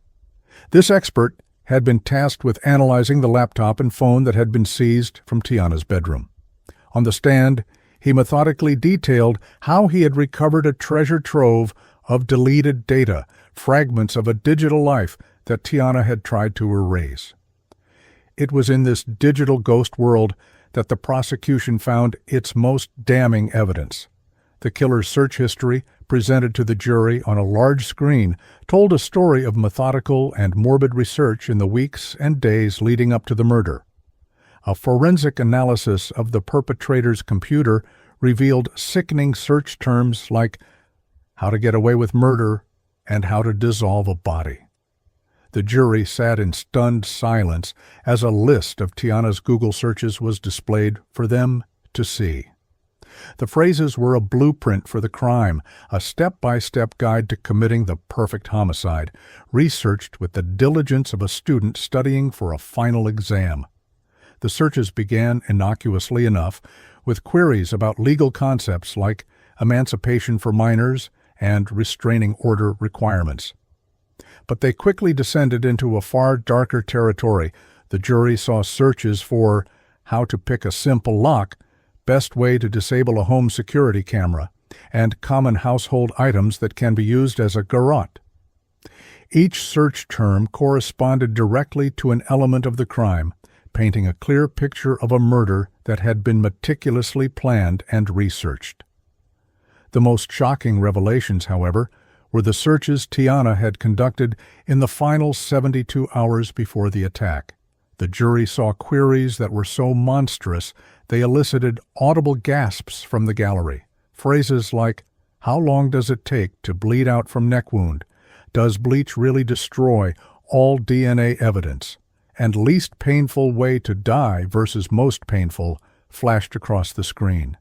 This expert had been tasked with analyzing the laptop and phone that had been seized from Tiana's bedroom. On the stand, He methodically detailed how he had recovered a treasure trove of deleted data, fragments of a digital life that Tiana had tried to erase. It was in this digital ghost world that the prosecution found its most damning evidence. The killer's search history, presented to the jury on a large screen, told a story of methodical and morbid research in the weeks and days leading up to the murder. A forensic analysis of the perpetrator's computer revealed sickening search terms like how to get away with murder and how to dissolve a body. The jury sat in stunned silence as a list of Tiana's Google searches was displayed for them to see. The phrases were a blueprint for the crime, a step-by-step guide to committing the perfect homicide, researched with the diligence of a student studying for a final exam. The searches began innocuously enough, with queries about legal concepts like emancipation for minors and restraining order requirements. But they quickly descended into a far darker territory. The jury saw searches for how to pick a simple lock, best way to disable a home security camera, and common household items that can be used as a garrote. Each search term corresponded directly to an element of the crime, painting a clear picture of a murder that had been meticulously planned and researched. The most shocking revelations, however, were the searches Tiana had conducted in the final 72 hours before the attack. The jury saw queries that were so monstrous they elicited audible gasps from the gallery. Phrases like, "How long does it take to bleed out from neck wound? Does bleach really destroy all DNA evidence?" and "least painful way to die versus most painful" flashed across the screen.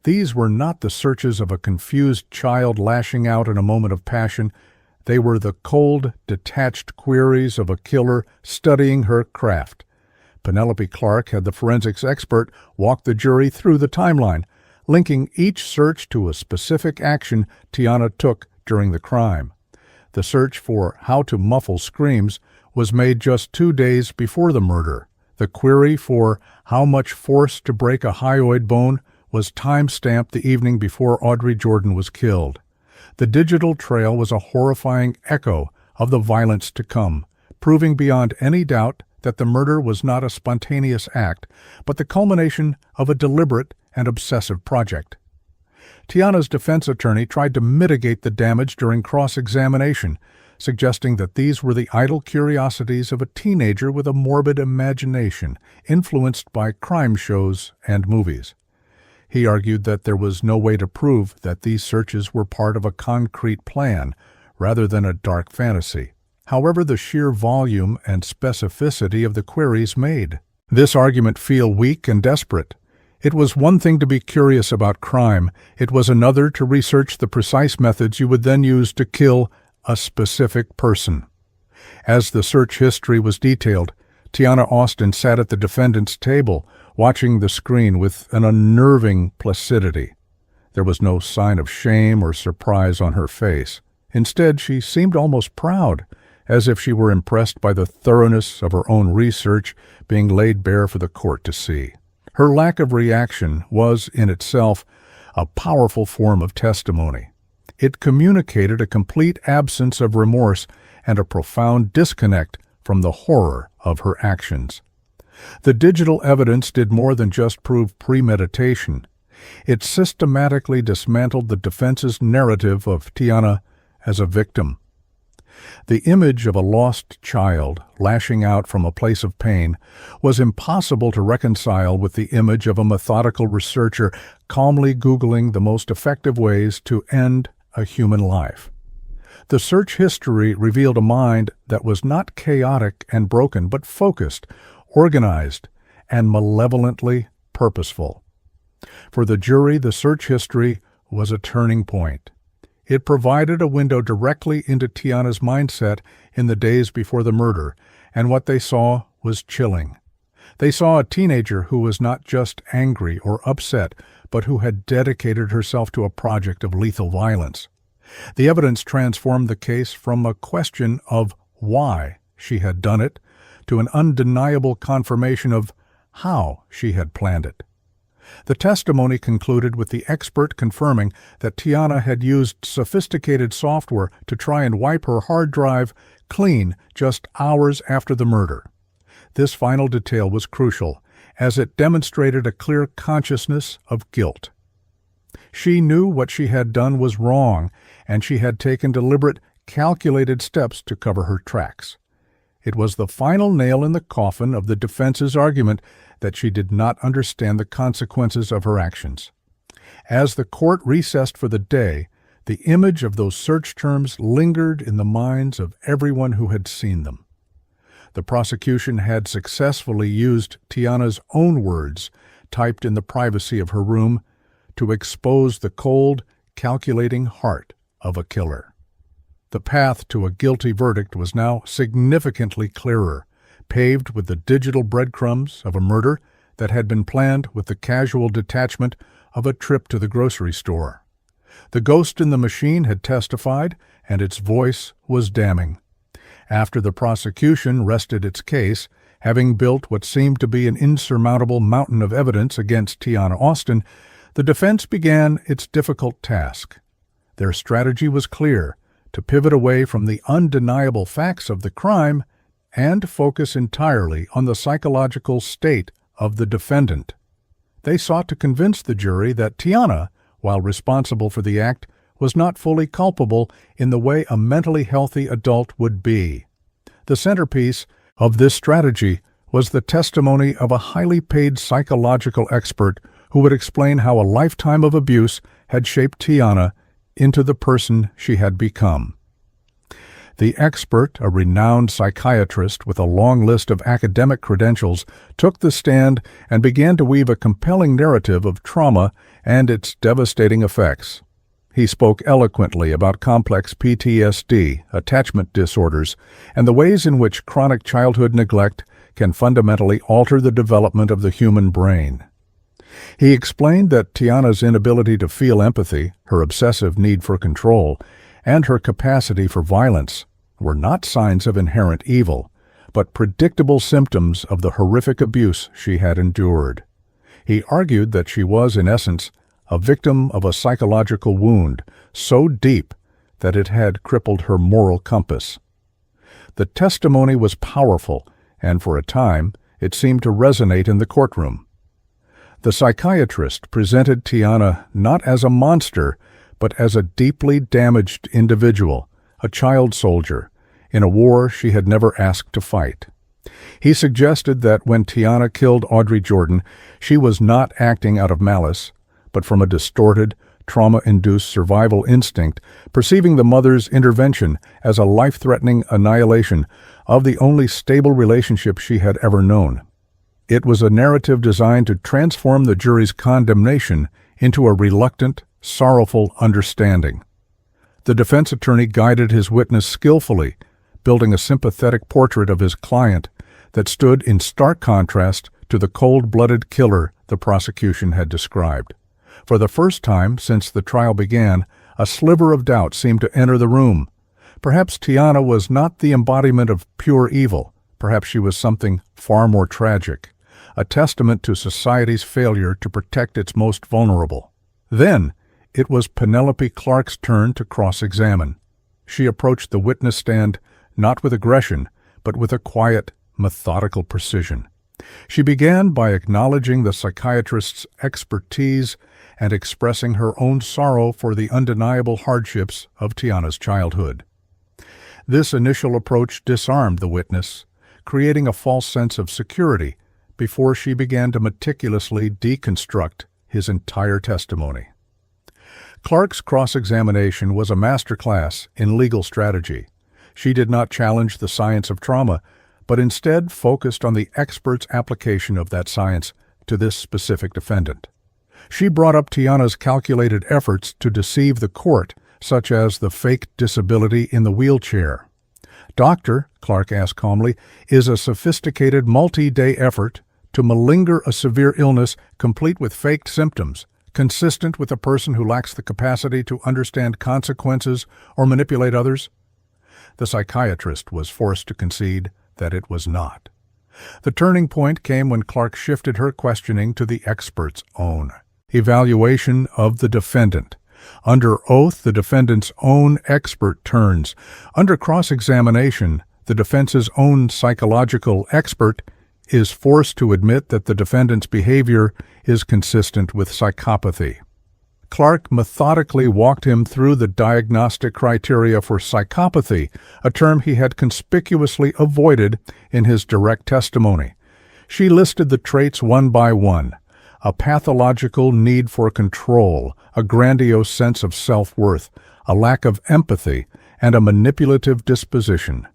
These were not the searches of a confused child lashing out in a moment of passion. They were the cold, detached queries of a killer studying her craft. Penelope Clark had the forensics expert walk the jury through the timeline, linking each search to a specific action Tiana took during the crime. The search for how to muffle screams was made just 2 days before the murder. The query for how much force to break a hyoid bone was time-stamped the evening before Audrey Jordan was killed. The digital trail was a horrifying echo of the violence to come, proving beyond any doubt that the murder was not a spontaneous act, but the culmination of a deliberate and obsessive project. Tiana's defense attorney tried to mitigate the damage during cross-examination, suggesting that these were the idle curiosities of a teenager with a morbid imagination, influenced by crime shows and movies. He argued that there was no way to prove that these searches were part of a concrete plan, rather than a dark fantasy. However, the sheer volume and specificity of the queries made this argument feel weak and desperate. It was one thing to be curious about crime. It was another to research the precise methods you would then use to kill a specific person. As the search history was detailed, Tiana Austin sat at the defendant's table, watching the screen with an unnerving placidity. There was no sign of shame or surprise on her face. Instead, she seemed almost proud, as if she were impressed by the thoroughness of her own research being laid bare for the court to see. Her lack of reaction was, in itself, a powerful form of testimony. It communicated a complete absence of remorse and a profound disconnect from the horror of her actions. The digital evidence did more than just prove premeditation. It systematically dismantled the defense's narrative of Tiana as a victim. The image of a lost child lashing out from a place of pain was impossible to reconcile with the image of a methodical researcher calmly Googling the most effective ways to end a human life. The search history revealed a mind that was not chaotic and broken, but focused, organized, and malevolently purposeful. For the jury, the search history was a turning point. It provided a window directly into Tiana's mindset in the days before the murder, and what they saw was chilling. They saw a teenager who was not just angry or upset, but who had dedicated herself to a project of lethal violence. The evidence transformed the case from a question of why she had done it to an undeniable confirmation of how she had planned it. The testimony concluded with the expert confirming that Tiana had used sophisticated software to try and wipe her hard drive clean just hours after the murder. This final detail was crucial, as it demonstrated a clear consciousness of guilt. She knew what she had done was wrong, and she had taken deliberate, calculated steps to cover her tracks. It was the final nail in the coffin of the defense's argument that she did not understand the consequences of her actions. As the court recessed for the day, the image of those search terms lingered in the minds of everyone who had seen them. The prosecution had successfully used Tiana's own words, typed in the privacy of her room, to expose the cold, calculating heart of a killer. The path to a guilty verdict was now significantly clearer, paved with the digital breadcrumbs of a murder that had been planned with the casual detachment of a trip to the grocery store. The ghost in the machine had testified, and its voice was damning. After the prosecution rested its case, having built what seemed to be an insurmountable mountain of evidence against Tiana Austin, the defense began its difficult task. Their strategy was clear: to pivot away from the undeniable facts of the crime and focus entirely on the psychological state of the defendant. They sought to convince the jury that Tiana, while responsible for the act, was not fully culpable in the way a mentally healthy adult would be. The centerpiece of this strategy was the testimony of a highly paid psychological expert who would explain how a lifetime of abuse had shaped Tiana into the person she had become. The expert, a renowned psychiatrist with a long list of academic credentials, took the stand and began to weave a compelling narrative of trauma and its devastating effects. He spoke eloquently about complex PTSD, attachment disorders, and the ways in which chronic childhood neglect can fundamentally alter the development of the human brain. He explained that Tiana's inability to feel empathy, her obsessive need for control, and her capacity for violence were not signs of inherent evil, but predictable symptoms of the horrific abuse she had endured. He argued that she was, in essence, a victim of a psychological wound so deep that it had crippled her moral compass. The testimony was powerful, and for a time it seemed to resonate in the courtroom. The psychiatrist presented Tiana not as a monster, but as a deeply damaged individual, a child soldier, in a war she had never asked to fight. He suggested that when Tiana killed Audrey Jordan, she was not acting out of malice, but from a distorted, trauma-induced survival instinct, perceiving the mother's intervention as a life-threatening annihilation of the only stable relationship she had ever known. It was a narrative designed to transform the jury's condemnation into a reluctant, sorrowful understanding. The defense attorney guided his witness skillfully, building a sympathetic portrait of his client that stood in stark contrast to the cold-blooded killer the prosecution had described. For the first time since the trial began, a sliver of doubt seemed to enter the room. Perhaps Tiana was not the embodiment of pure evil. Perhaps she was something far more tragic, a testament to society's failure to protect its most vulnerable. Then, it was Penelope Clark's turn to cross-examine. She approached the witness stand not with aggression, but with a quiet, methodical precision. She began by acknowledging the psychiatrist's expertise and expressing her own sorrow for the undeniable hardships of Tiana's childhood. This initial approach disarmed the witness, creating a false sense of security before she began to meticulously deconstruct his entire testimony. Clark's cross-examination was a masterclass in legal strategy. She did not challenge the science of trauma, but instead focused on the expert's application of that science to this specific defendant. She brought up Tiana's calculated efforts to deceive the court, such as the fake disability in the wheelchair. Doctor, Clark asked calmly, is a sophisticated multi-day effort to malinger a severe illness complete with faked symptoms, consistent with a person who lacks the capacity to understand consequences or manipulate others? The psychiatrist was forced to concede that it was not. The turning point came when Clark shifted her questioning to the expert's own evaluation of the defendant. Under oath, the defendant's own expert turns. Under cross-examination, the defense's own psychological expert is forced to admit that the defendant's behavior is consistent with psychopathy. Clark methodically walked him through the diagnostic criteria for psychopathy, a term he had conspicuously avoided in his direct testimony. She listed the traits one by one: a pathological need for control, a grandiose sense of self-worth, a lack of empathy, and a manipulative disposition.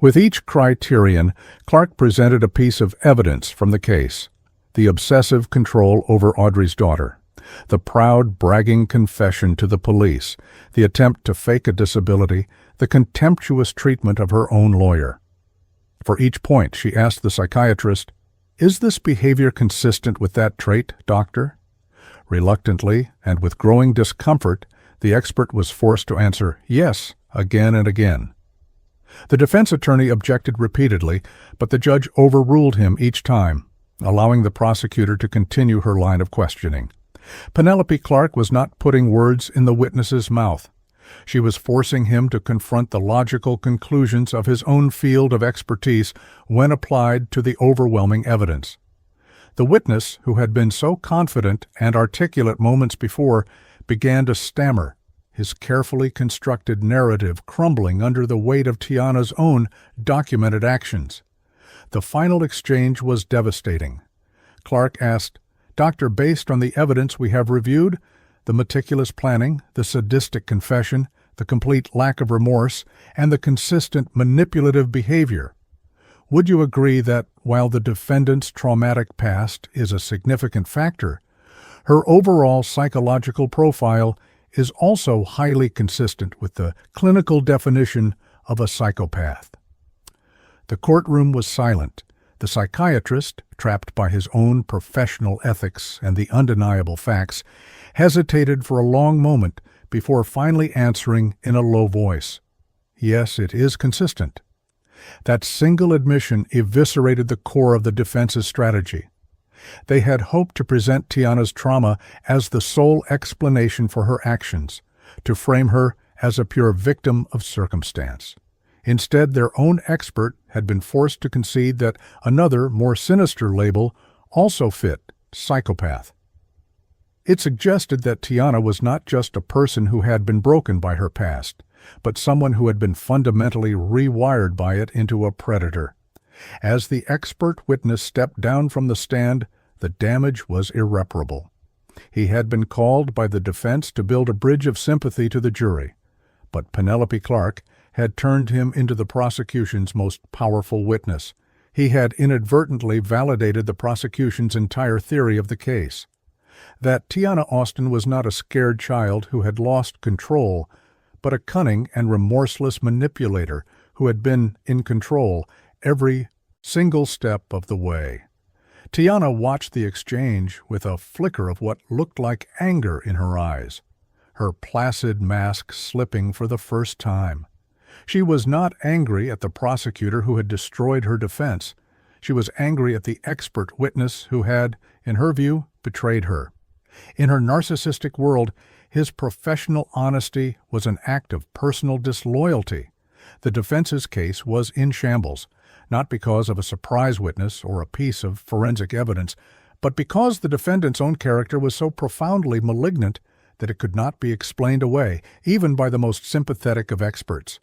With each criterion, Clark presented a piece of evidence from the case: the obsessive control over Audrey's daughter, the proud, bragging confession to the police, the attempt to fake a disability, the contemptuous treatment of her own lawyer. For each point, she asked the psychiatrist, "Is this behavior consistent with that trait, doctor?" Reluctantly, and with growing discomfort, the expert was forced to answer yes again and again. The defense attorney objected repeatedly, but the judge overruled him each time, allowing the prosecutor to continue her line of questioning. Penelope Clark was not putting words in the witness's mouth. She was forcing him to confront the logical conclusions of his own field of expertise when applied to the overwhelming evidence. The witness, who had been so confident and articulate moments before, began to stammer, his carefully constructed narrative crumbling under the weight of Tiana's own documented actions. The final exchange was devastating. Clark asked, "Doctor, based on the evidence we have reviewed, the meticulous planning, the sadistic confession, the complete lack of remorse, and the consistent manipulative behavior, would you agree that, while the defendant's traumatic past is a significant factor, her overall psychological profile is also highly consistent with the clinical definition of a psychopath?" The courtroom was silent. The psychiatrist, trapped by his own professional ethics and the undeniable facts, hesitated for a long moment before finally answering in a low voice, "Yes, it is consistent." That single admission eviscerated the core of the defense's strategy. They had hoped to present Tiana's trauma as the sole explanation for her actions, to frame her as a pure victim of circumstance. Instead, their own expert had been forced to concede that another, more sinister label also fit: psychopath. It suggested that Tiana was not just a person who had been broken by her past, but someone who had been fundamentally rewired by it into a predator. As the expert witness stepped down from the stand, the damage was irreparable. He had been called by the defense to build a bridge of sympathy to the jury, but Penelope Clark had turned him into the prosecution's most powerful witness. He had inadvertently validated the prosecution's entire theory of the case. That Tiana Austin was not a scared child who had lost control, but a cunning and remorseless manipulator who had been in control every single step of the way. Tiana watched the exchange with a flicker of what looked like anger in her eyes, her placid mask slipping for the first time. She was not angry at the prosecutor who had destroyed her defense. She was angry at the expert witness who had, in her view, betrayed her. In her narcissistic world, his professional honesty was an act of personal disloyalty. The defense's case was in shambles, not because of a surprise witness or a piece of forensic evidence, but because the defendant's own character was so profoundly malignant that it could not be explained away, even by the most sympathetic of experts.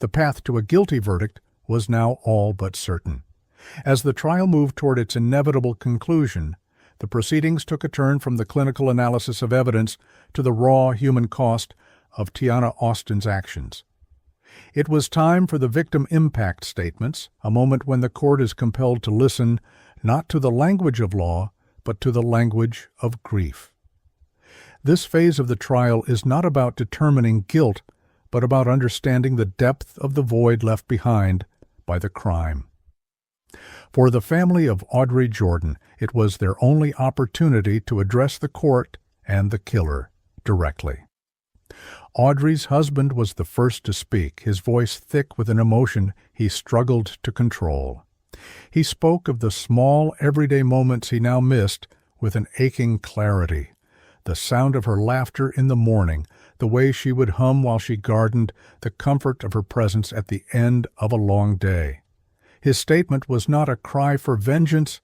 The path to a guilty verdict was now all but certain. As the trial moved toward its inevitable conclusion, the proceedings took a turn from the clinical analysis of evidence to the raw human cost of Tiana Austin's actions. It was time for the victim impact statements, a moment when the court is compelled to listen not to the language of law, but to the language of grief. This phase of the trial is not about determining guilt, but about understanding the depth of the void left behind by the crime. For the family of Audrey Jordan, it was their only opportunity to address the court and the killer directly. Audrey's husband was the first to speak, his voice thick with an emotion he struggled to control. He spoke of the small, everyday moments he now missed with an aching clarity. The sound of her laughter in the morning, the way she would hum while she gardened, the comfort of her presence at the end of a long day. His statement was not a cry for vengeance,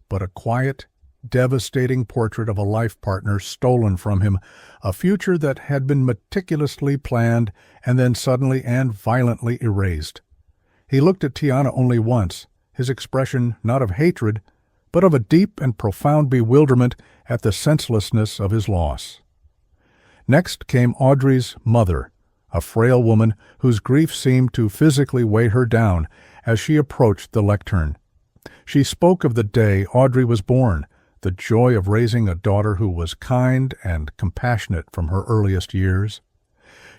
but a quiet, devastating portrait of a life partner stolen from him, a future that had been meticulously planned and then suddenly and violently erased. He looked at Tiana only once, his expression not of hatred, but of a deep and profound bewilderment at the senselessness of his loss. Next came Audrey's mother, a frail woman whose grief seemed to physically weigh her down as she approached the lectern. She spoke of the day Audrey was born, the joy of raising a daughter who was kind and compassionate from her earliest years.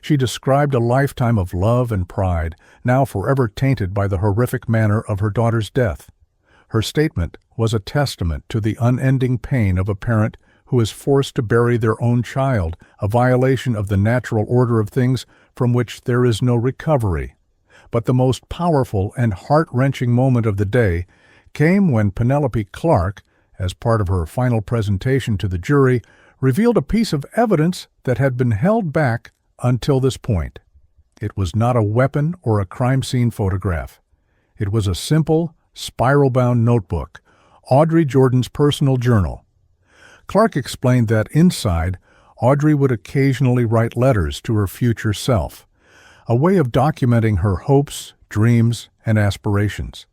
She described a lifetime of love and pride, now forever tainted by the horrific manner of her daughter's death. Her statement was a testament to the unending pain of a parent who is forced to bury their own child, a violation of the natural order of things from which there is no recovery. But the most powerful and heart-wrenching moment of the day came when Penelope Clark, as part of her final presentation to the jury, revealed a piece of evidence that had been held back until this point. It was not a weapon or a crime scene photograph. It was a simple, spiral-bound notebook, Audrey Jordan's personal journal. Clark explained that inside, Audrey would occasionally write letters to her future self, a way of documenting her hopes, dreams, and aspirations.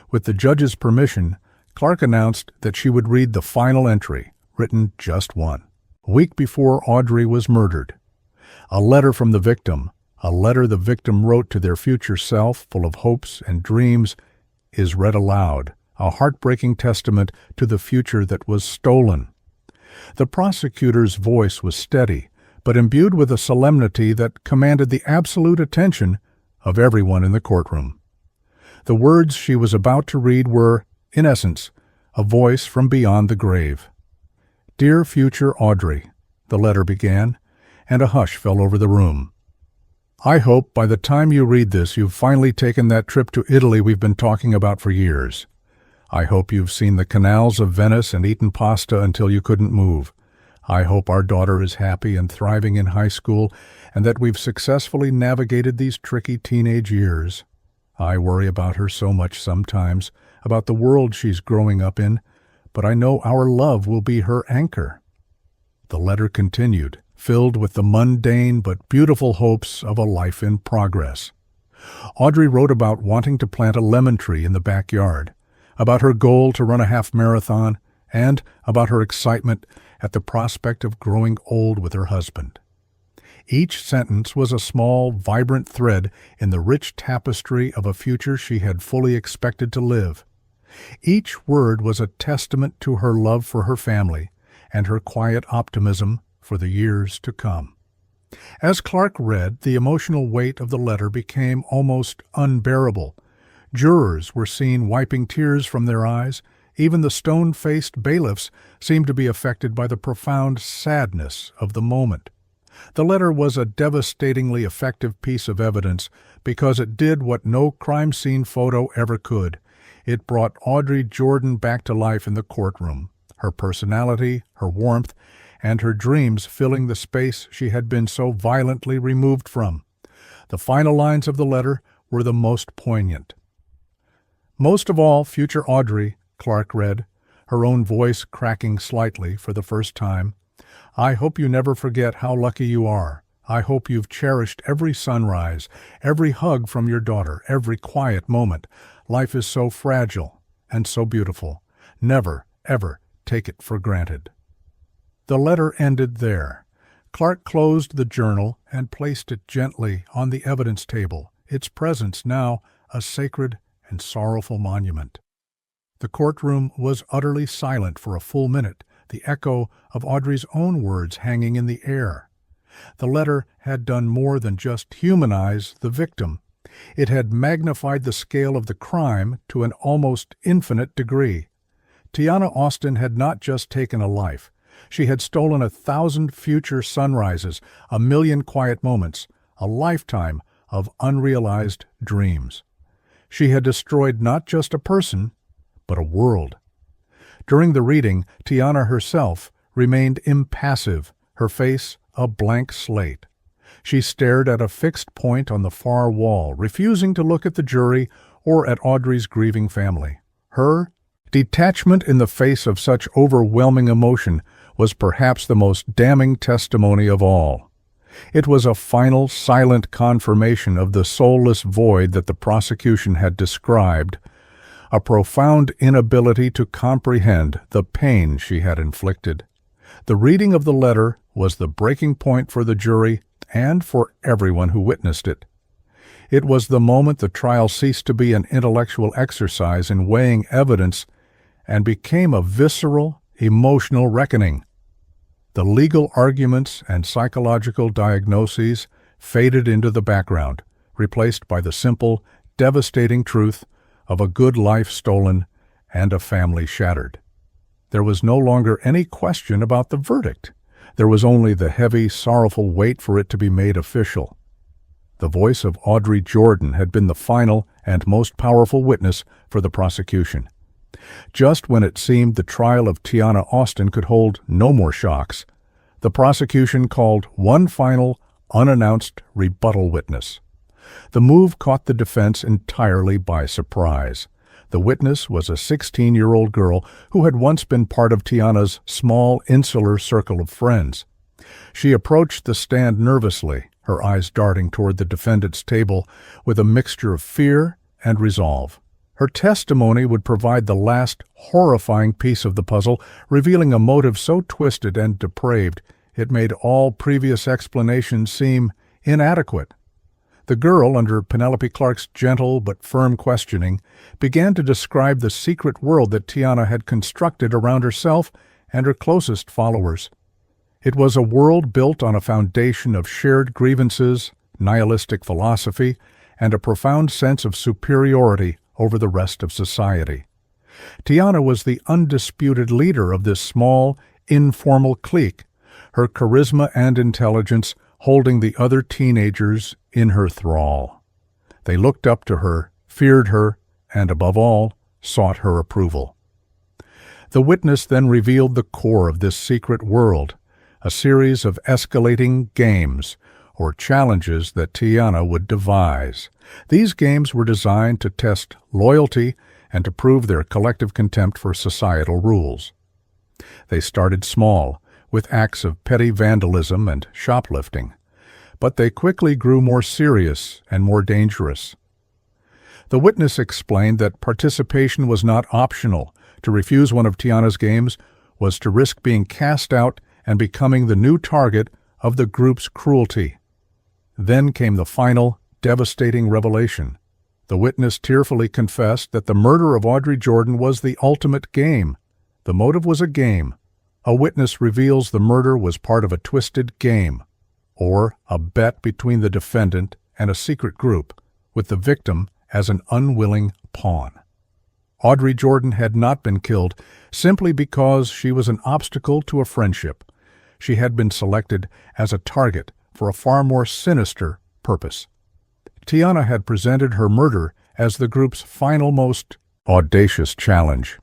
With the judge's permission, Clark announced that she would read the final entry, written just one week before Audrey was murdered. A letter from the victim, a letter the victim wrote to their future self full of hopes and dreams, is read aloud, a heartbreaking testament to the future that was stolen. The prosecutor's voice was steady, but imbued with a solemnity that commanded the absolute attention of everyone in the courtroom. The words she was about to read were, in essence, a voice from beyond the grave. "Dear future Audrey," the letter began, and a hush fell over the room. "I hope by the time you read this you've finally taken that trip to Italy we've been talking about for years. I hope you've seen the canals of Venice and eaten pasta until you couldn't move. I hope our daughter is happy and thriving in high school and that we've successfully navigated these tricky teenage years. I worry about her so much sometimes, about the world she's growing up in, but I know our love will be her anchor." The letter continued, filled with the mundane but beautiful hopes of a life in progress. Audrey wrote about wanting to plant a lemon tree in the backyard, about her goal to run a half marathon, and about her excitement at the prospect of growing old with her husband. Each sentence was a small, vibrant thread in the rich tapestry of a future she had fully expected to live. Each word was a testament to her love for her family and her quiet optimism for the years to come. As Clark read, the emotional weight of the letter became almost unbearable. Jurors were seen wiping tears from their eyes. Even the stone-faced bailiffs seemed to be affected by the profound sadness of the moment. The letter was a devastatingly effective piece of evidence because it did what no crime scene photo ever could. It brought Audrey Jordan back to life in the courtroom, her personality, her warmth, and her dreams filling the space she had been so violently removed from. The final lines of the letter were the most poignant. "Most of all, future Audrey," Clark read, her own voice cracking slightly for the first time, "I hope you never forget how lucky you are. I hope you've cherished every sunrise, every hug from your daughter, every quiet moment. Life is so fragile and so beautiful. Never, ever take it for granted." The letter ended there. Clark closed the journal and placed it gently on the evidence table, its presence now a sacred and sorrowful monument. The courtroom was utterly silent for a full minute, the echo of Audrey's own words hanging in the air. The letter had done more than just humanize the victim. It had magnified the scale of the crime to an almost infinite degree. Tiana Austin had not just taken a life. She had stolen 1,000 future sunrises, 1,000,000 quiet moments, a lifetime of unrealized dreams. She had destroyed not just a person, but a world. During the reading, Tiana herself remained impassive, her face a blank slate. She stared at a fixed point on the far wall, refusing to look at the jury or at Audrey's grieving family. Her detachment in the face of such overwhelming emotion was perhaps the most damning testimony of all. It was a final, silent confirmation of the soulless void that the prosecution had described, a profound inability to comprehend the pain she had inflicted. The reading of the letter was the breaking point for the jury and for everyone who witnessed it. It was the moment the trial ceased to be an intellectual exercise in weighing evidence and became a visceral, emotional reckoning. The legal arguments and psychological diagnoses faded into the background, replaced by the simple, devastating truth of a good life stolen and a family shattered. There was no longer any question about the verdict. There was only the heavy, sorrowful wait for it to be made official. The voice of Audrey Jordan had been the final and most powerful witness for the prosecution. Just when it seemed the trial of Tiana Austin could hold no more shocks, the prosecution called one final, unannounced rebuttal witness. The move caught the defense entirely by surprise. The witness was a 16-year-old girl who had once been part of Tiana's small, insular circle of friends. She approached the stand nervously, her eyes darting toward the defendant's table with a mixture of fear and resolve. Her testimony would provide the last horrifying piece of the puzzle, revealing a motive so twisted and depraved it made all previous explanations seem inadequate. The girl, under Penelope Clark's gentle but firm questioning, began to describe the secret world that Tiana had constructed around herself and her closest followers. It was a world built on a foundation of shared grievances, nihilistic philosophy, and a profound sense of superiority over the rest of society. Tiana was the undisputed leader of this small, informal clique, her charisma and intelligence holding the other teenagers in her thrall. They looked up to her, feared her, and above all, sought her approval. The witness then revealed the core of this secret world, a series of escalating games, or challenges that Tiana would devise. These games were designed to test loyalty and to prove their collective contempt for societal rules. They started small, with acts of petty vandalism and shoplifting, but they quickly grew more serious and more dangerous. The witness explained that participation was not optional. To refuse one of Tiana's games was to risk being cast out and becoming the new target of the group's cruelty. Then came the final, devastating revelation. The witness tearfully confessed that the murder of Audrey Jordan was the ultimate game. The motive was a game. A witness reveals the murder was part of a twisted game, or a bet between the defendant and a secret group, with the victim as an unwilling pawn. Audrey Jordan had not been killed simply because she was an obstacle to a friendship. She had been selected as a target for a far more sinister purpose. Tiana had presented her murder as the group's final, most audacious challenge.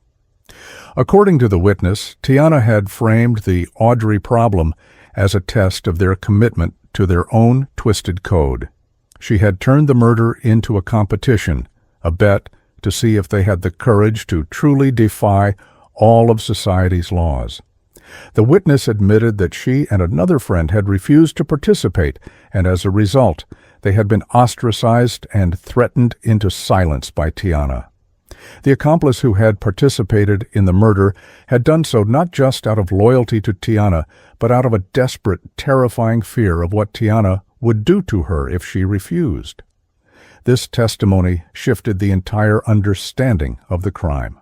According to the witness, Tiana had framed the Audrey problem as a test of their commitment to their own twisted code. She had turned the murder into a competition, a bet to see if they had the courage to truly defy all of society's laws. The witness admitted that she and another friend had refused to participate, and as a result, they had been ostracized and threatened into silence by Tiana. The accomplice who had participated in the murder had done so not just out of loyalty to Tiana, but out of a desperate, terrifying fear of what Tiana would do to her if she refused. This testimony shifted the entire understanding of the crime.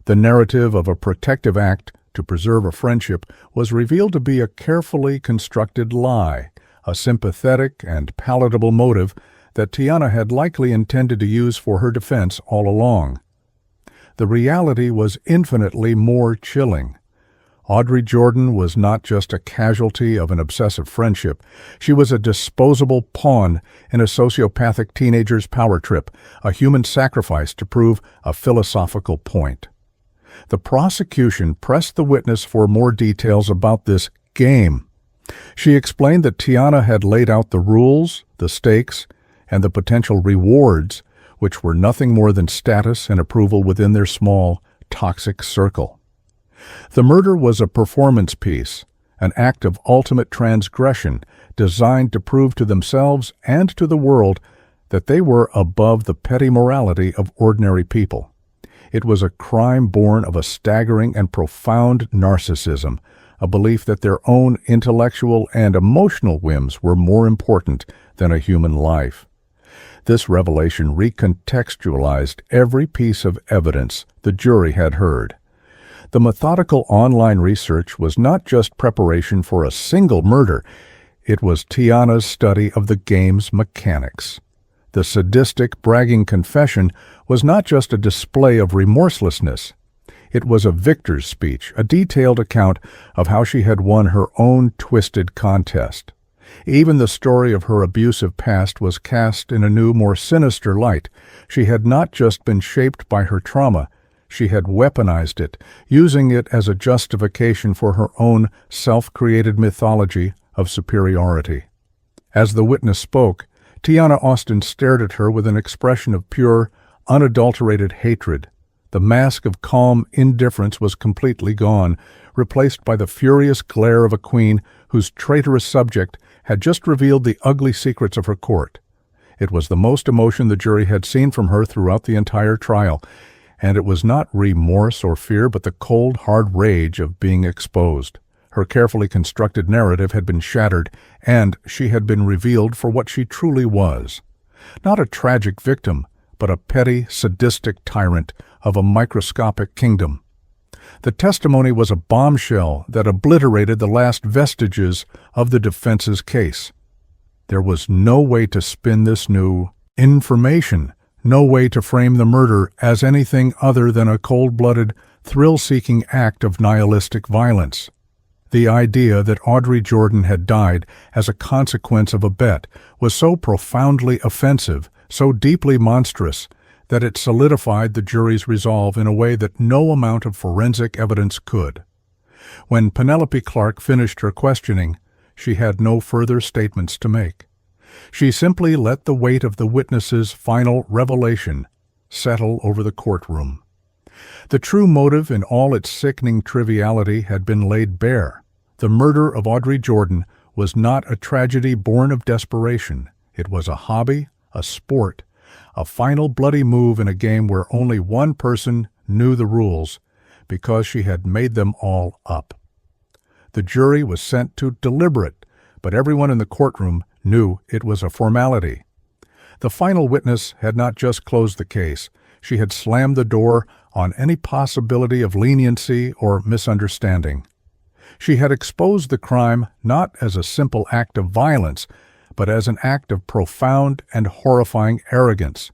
The narrative of a protective act to preserve a friendship was revealed to be a carefully constructed lie, a sympathetic and palatable motive that Tiana had likely intended to use for her defense all along. The reality was infinitely more chilling. Audrey Jordan was not just a casualty of an obsessive friendship. She was a disposable pawn in a sociopathic teenager's power trip, a human sacrifice to prove a philosophical point. The prosecution pressed the witness for more details about this game. She explained that Tiana had laid out the rules, the stakes, and the potential rewards, which were nothing more than status and approval within their small, toxic circle. The murder was a performance piece, an act of ultimate transgression designed to prove to themselves and to the world that they were above the petty morality of ordinary people. It was a crime born of a staggering and profound narcissism, a belief that their own intellectual and emotional whims were more important than a human life. This revelation recontextualized every piece of evidence the jury had heard. The methodical online research was not just preparation for a single murder, it was Tiana's study of the game's mechanics. The sadistic, bragging confession was not just a display of remorselessness. It was a victor's speech, a detailed account of how she had won her own twisted contest. Even the story of her abusive past was cast in a new, more sinister light. She had not just been shaped by her trauma, she had weaponized it, using it as a justification for her own self-created mythology of superiority. As the witness spoke, Tiana Austin stared at her with an expression of pure, unadulterated hatred. The mask of calm indifference was completely gone, replaced by the furious glare of a queen whose traitorous subject had just revealed the ugly secrets of her court. It was the most emotion the jury had seen from her throughout the entire trial, and it was not remorse or fear, but the cold, hard rage of being exposed. Her carefully constructed narrative had been shattered, and she had been revealed for what she truly was. Not a tragic victim, but a petty, sadistic tyrant of a microscopic kingdom. The testimony was a bombshell that obliterated the last vestiges of the defense's case. There was no way to spin this new information, no way to frame the murder as anything other than a cold-blooded, thrill-seeking act of nihilistic violence. The idea that Audrey Jordan had died as a consequence of a bet was so profoundly offensive, so deeply monstrous, that it solidified the jury's resolve in a way that no amount of forensic evidence could. When Penelope Clark finished her questioning, she had no further statements to make. She simply let the weight of the witness's final revelation settle over the courtroom. The true motive in all its sickening triviality had been laid bare. The murder of Audrey Jordan was not a tragedy born of desperation. It was a hobby, a sport, a final bloody move in a game where only one person knew the rules, because she had made them all up. The jury was sent to deliberate, but everyone in the courtroom knew it was a formality. The final witness had not just closed the case, she had slammed the door on any possibility of leniency or misunderstanding. She had exposed the crime not as a simple act of violence, but as an act of profound and horrifying arrogance.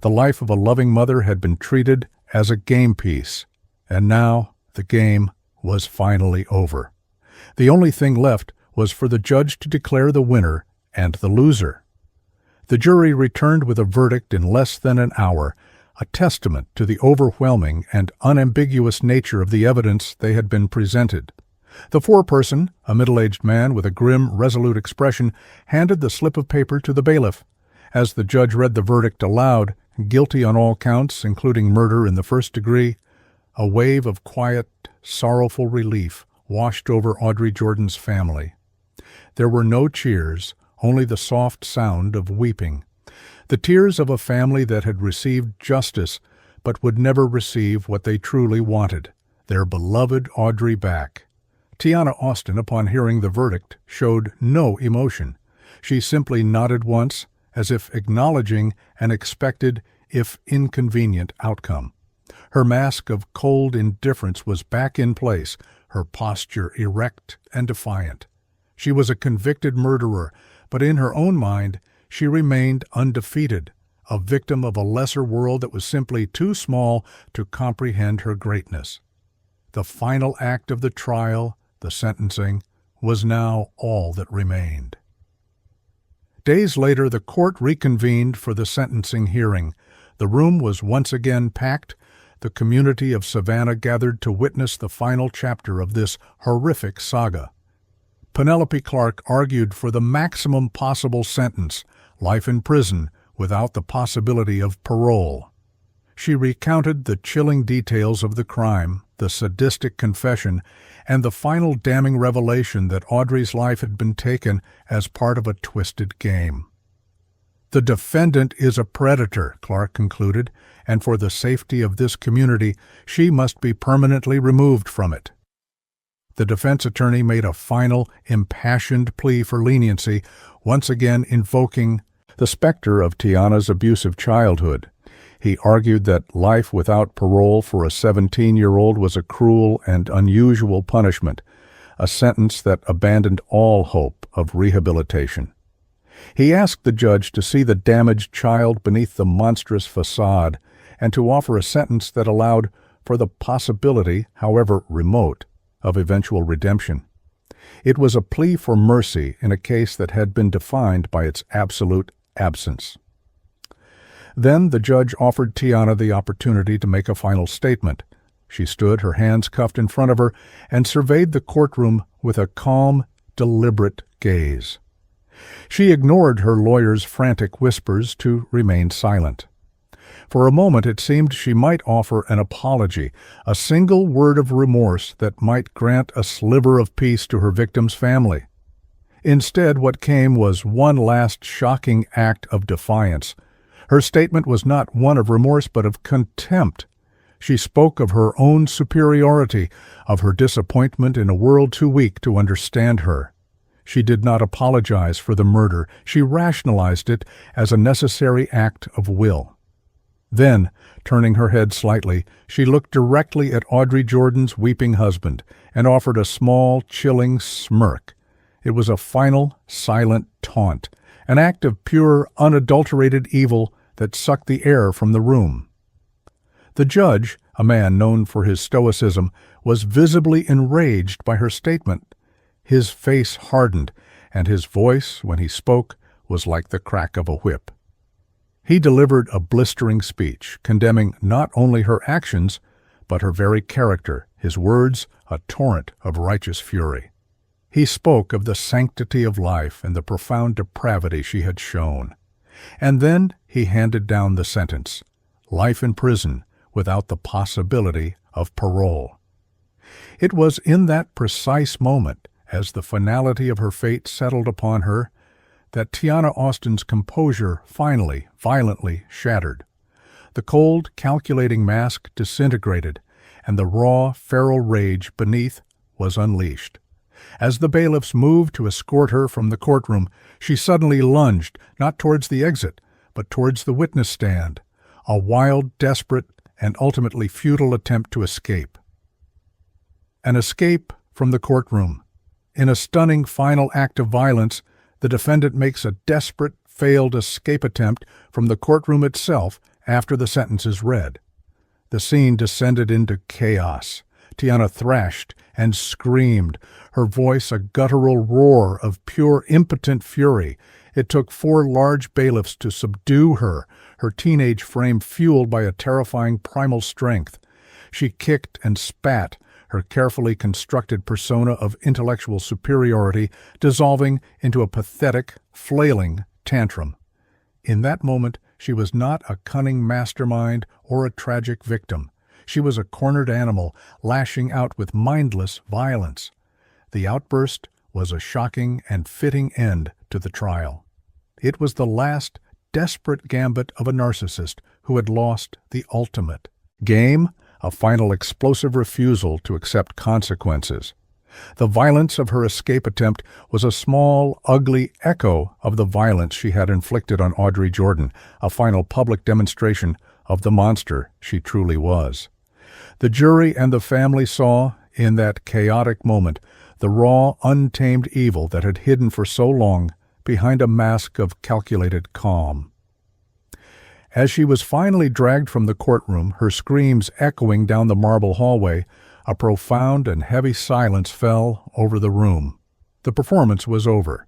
The life of a loving mother had been treated as a game piece, and now the game was finally over. The only thing left was for the judge to declare the winner and the loser. The jury returned with a verdict in less than an hour, a testament to the overwhelming and unambiguous nature of the evidence they had been presented. The foreperson, a middle-aged man with a grim, resolute expression, handed the slip of paper to the bailiff. As the judge read the verdict aloud, guilty on all counts, including murder in the first degree, a wave of quiet, sorrowful relief washed over Audrey Jordan's family. There were no cheers, only the soft sound of weeping. The tears of a family that had received justice but would never receive what they truly wanted, their beloved Audrey back. Tiana Austin, upon hearing the verdict, showed no emotion. She simply nodded once, as if acknowledging an expected, if inconvenient, outcome. Her mask of cold indifference was back in place, her posture erect and defiant. She was a convicted murderer, but in her own mind, she remained undefeated, a victim of a lesser world that was simply too small to comprehend her greatness. The final act of the trial, the sentencing, was now all that remained. Days later, the court reconvened for the sentencing hearing. The room was once again packed. The community of Savannah gathered to witness the final chapter of this horrific saga. Penelope Clark argued for the maximum possible sentence, life in prison without the possibility of parole. She recounted the chilling details of the crime, the sadistic confession, and the final damning revelation that Audrey's life had been taken as part of a twisted game. The defendant is a predator, Clark concluded, and for the safety of this community, she must be permanently removed from it. The defense attorney made a final, impassioned plea for leniency, once again invoking the specter of Tiana's abusive childhood. He argued that life without parole for a 17-year-old was a cruel and unusual punishment, a sentence that abandoned all hope of rehabilitation. He asked the judge to see the damaged child beneath the monstrous facade and to offer a sentence that allowed for the possibility, however remote, of eventual redemption. It was a plea for mercy in a case that had been defined by its absolute absence. Then the judge offered Tiana the opportunity to make a final statement. She stood, her hands cuffed in front of her, and surveyed the courtroom with a calm, deliberate gaze. She ignored her lawyer's frantic whispers to remain silent. For a moment it seemed she might offer an apology, a single word of remorse that might grant a sliver of peace to her victim's family. Instead, what came was one last shocking act of defiance. Her statement was not one of remorse but of contempt. She spoke of her own superiority, of her disappointment in a world too weak to understand her. She did not apologize for the murder. She rationalized it as a necessary act of will. Then, turning her head slightly, she looked directly at Audrey Jordan's weeping husband and offered a small, chilling smirk. It was a final, silent taunt, an act of pure, unadulterated evil that sucked the air from the room. The judge, a man known for his stoicism, was visibly enraged by her statement. His face hardened, and his voice, when he spoke, was like the crack of a whip. He delivered a blistering speech, condemning not only her actions, but her very character, his words a torrent of righteous fury. He spoke of the sanctity of life and the profound depravity she had shown. And then he handed down the sentence, life in prison without the possibility of parole. It was in that precise moment, as the finality of her fate settled upon her, that Tiana Austin's composure finally, violently shattered. The cold, calculating mask disintegrated, and the raw, feral rage beneath was unleashed. As the bailiffs moved to escort her from the courtroom, she suddenly lunged, not towards the exit, but towards the witness stand, a wild, desperate, and ultimately futile attempt to escape. An escape from the courtroom. In a stunning final act of violence, the defendant makes a desperate, failed escape attempt from the courtroom itself after the sentence is read. The scene descended into chaos. Tiana thrashed and screamed, her voice a guttural roar of pure impotent fury. It took 4 large bailiffs to subdue her, her teenage frame fueled by a terrifying primal strength. She kicked and spat, her carefully constructed persona of intellectual superiority dissolving into a pathetic, flailing tantrum. In that moment, she was not a cunning mastermind or a tragic victim. She was a cornered animal, lashing out with mindless violence. The outburst was a shocking and fitting end to the trial. It was the last desperate gambit of a narcissist who had lost the ultimate. Game, a final explosive refusal to accept consequences. The violence of her escape attempt was a small, ugly echo of the violence she had inflicted on Audrey Jordan, a final public demonstration of the monster she truly was. The jury and the family saw, in that chaotic moment, the raw, untamed evil that had hidden for so long behind a mask of calculated calm. As she was finally dragged from the courtroom, her screams echoing down the marble hallway, A profound and heavy silence fell over the room. The performance was over.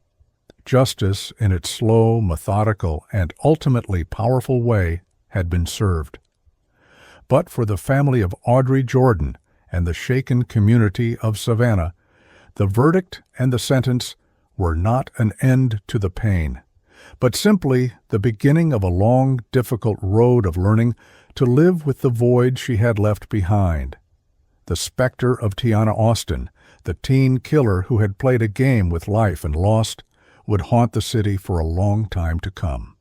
Justice, in its slow, methodical, and ultimately powerful way, had been served. But for the family of Audrey Jordan and the shaken community of Savannah, the verdict and the sentence were not an end to the pain, but simply the beginning of a long, difficult road of learning to live with the void she had left behind. The specter of Tiana Austin, the teen killer who had played a game with life and lost, would haunt the city for a long time to come.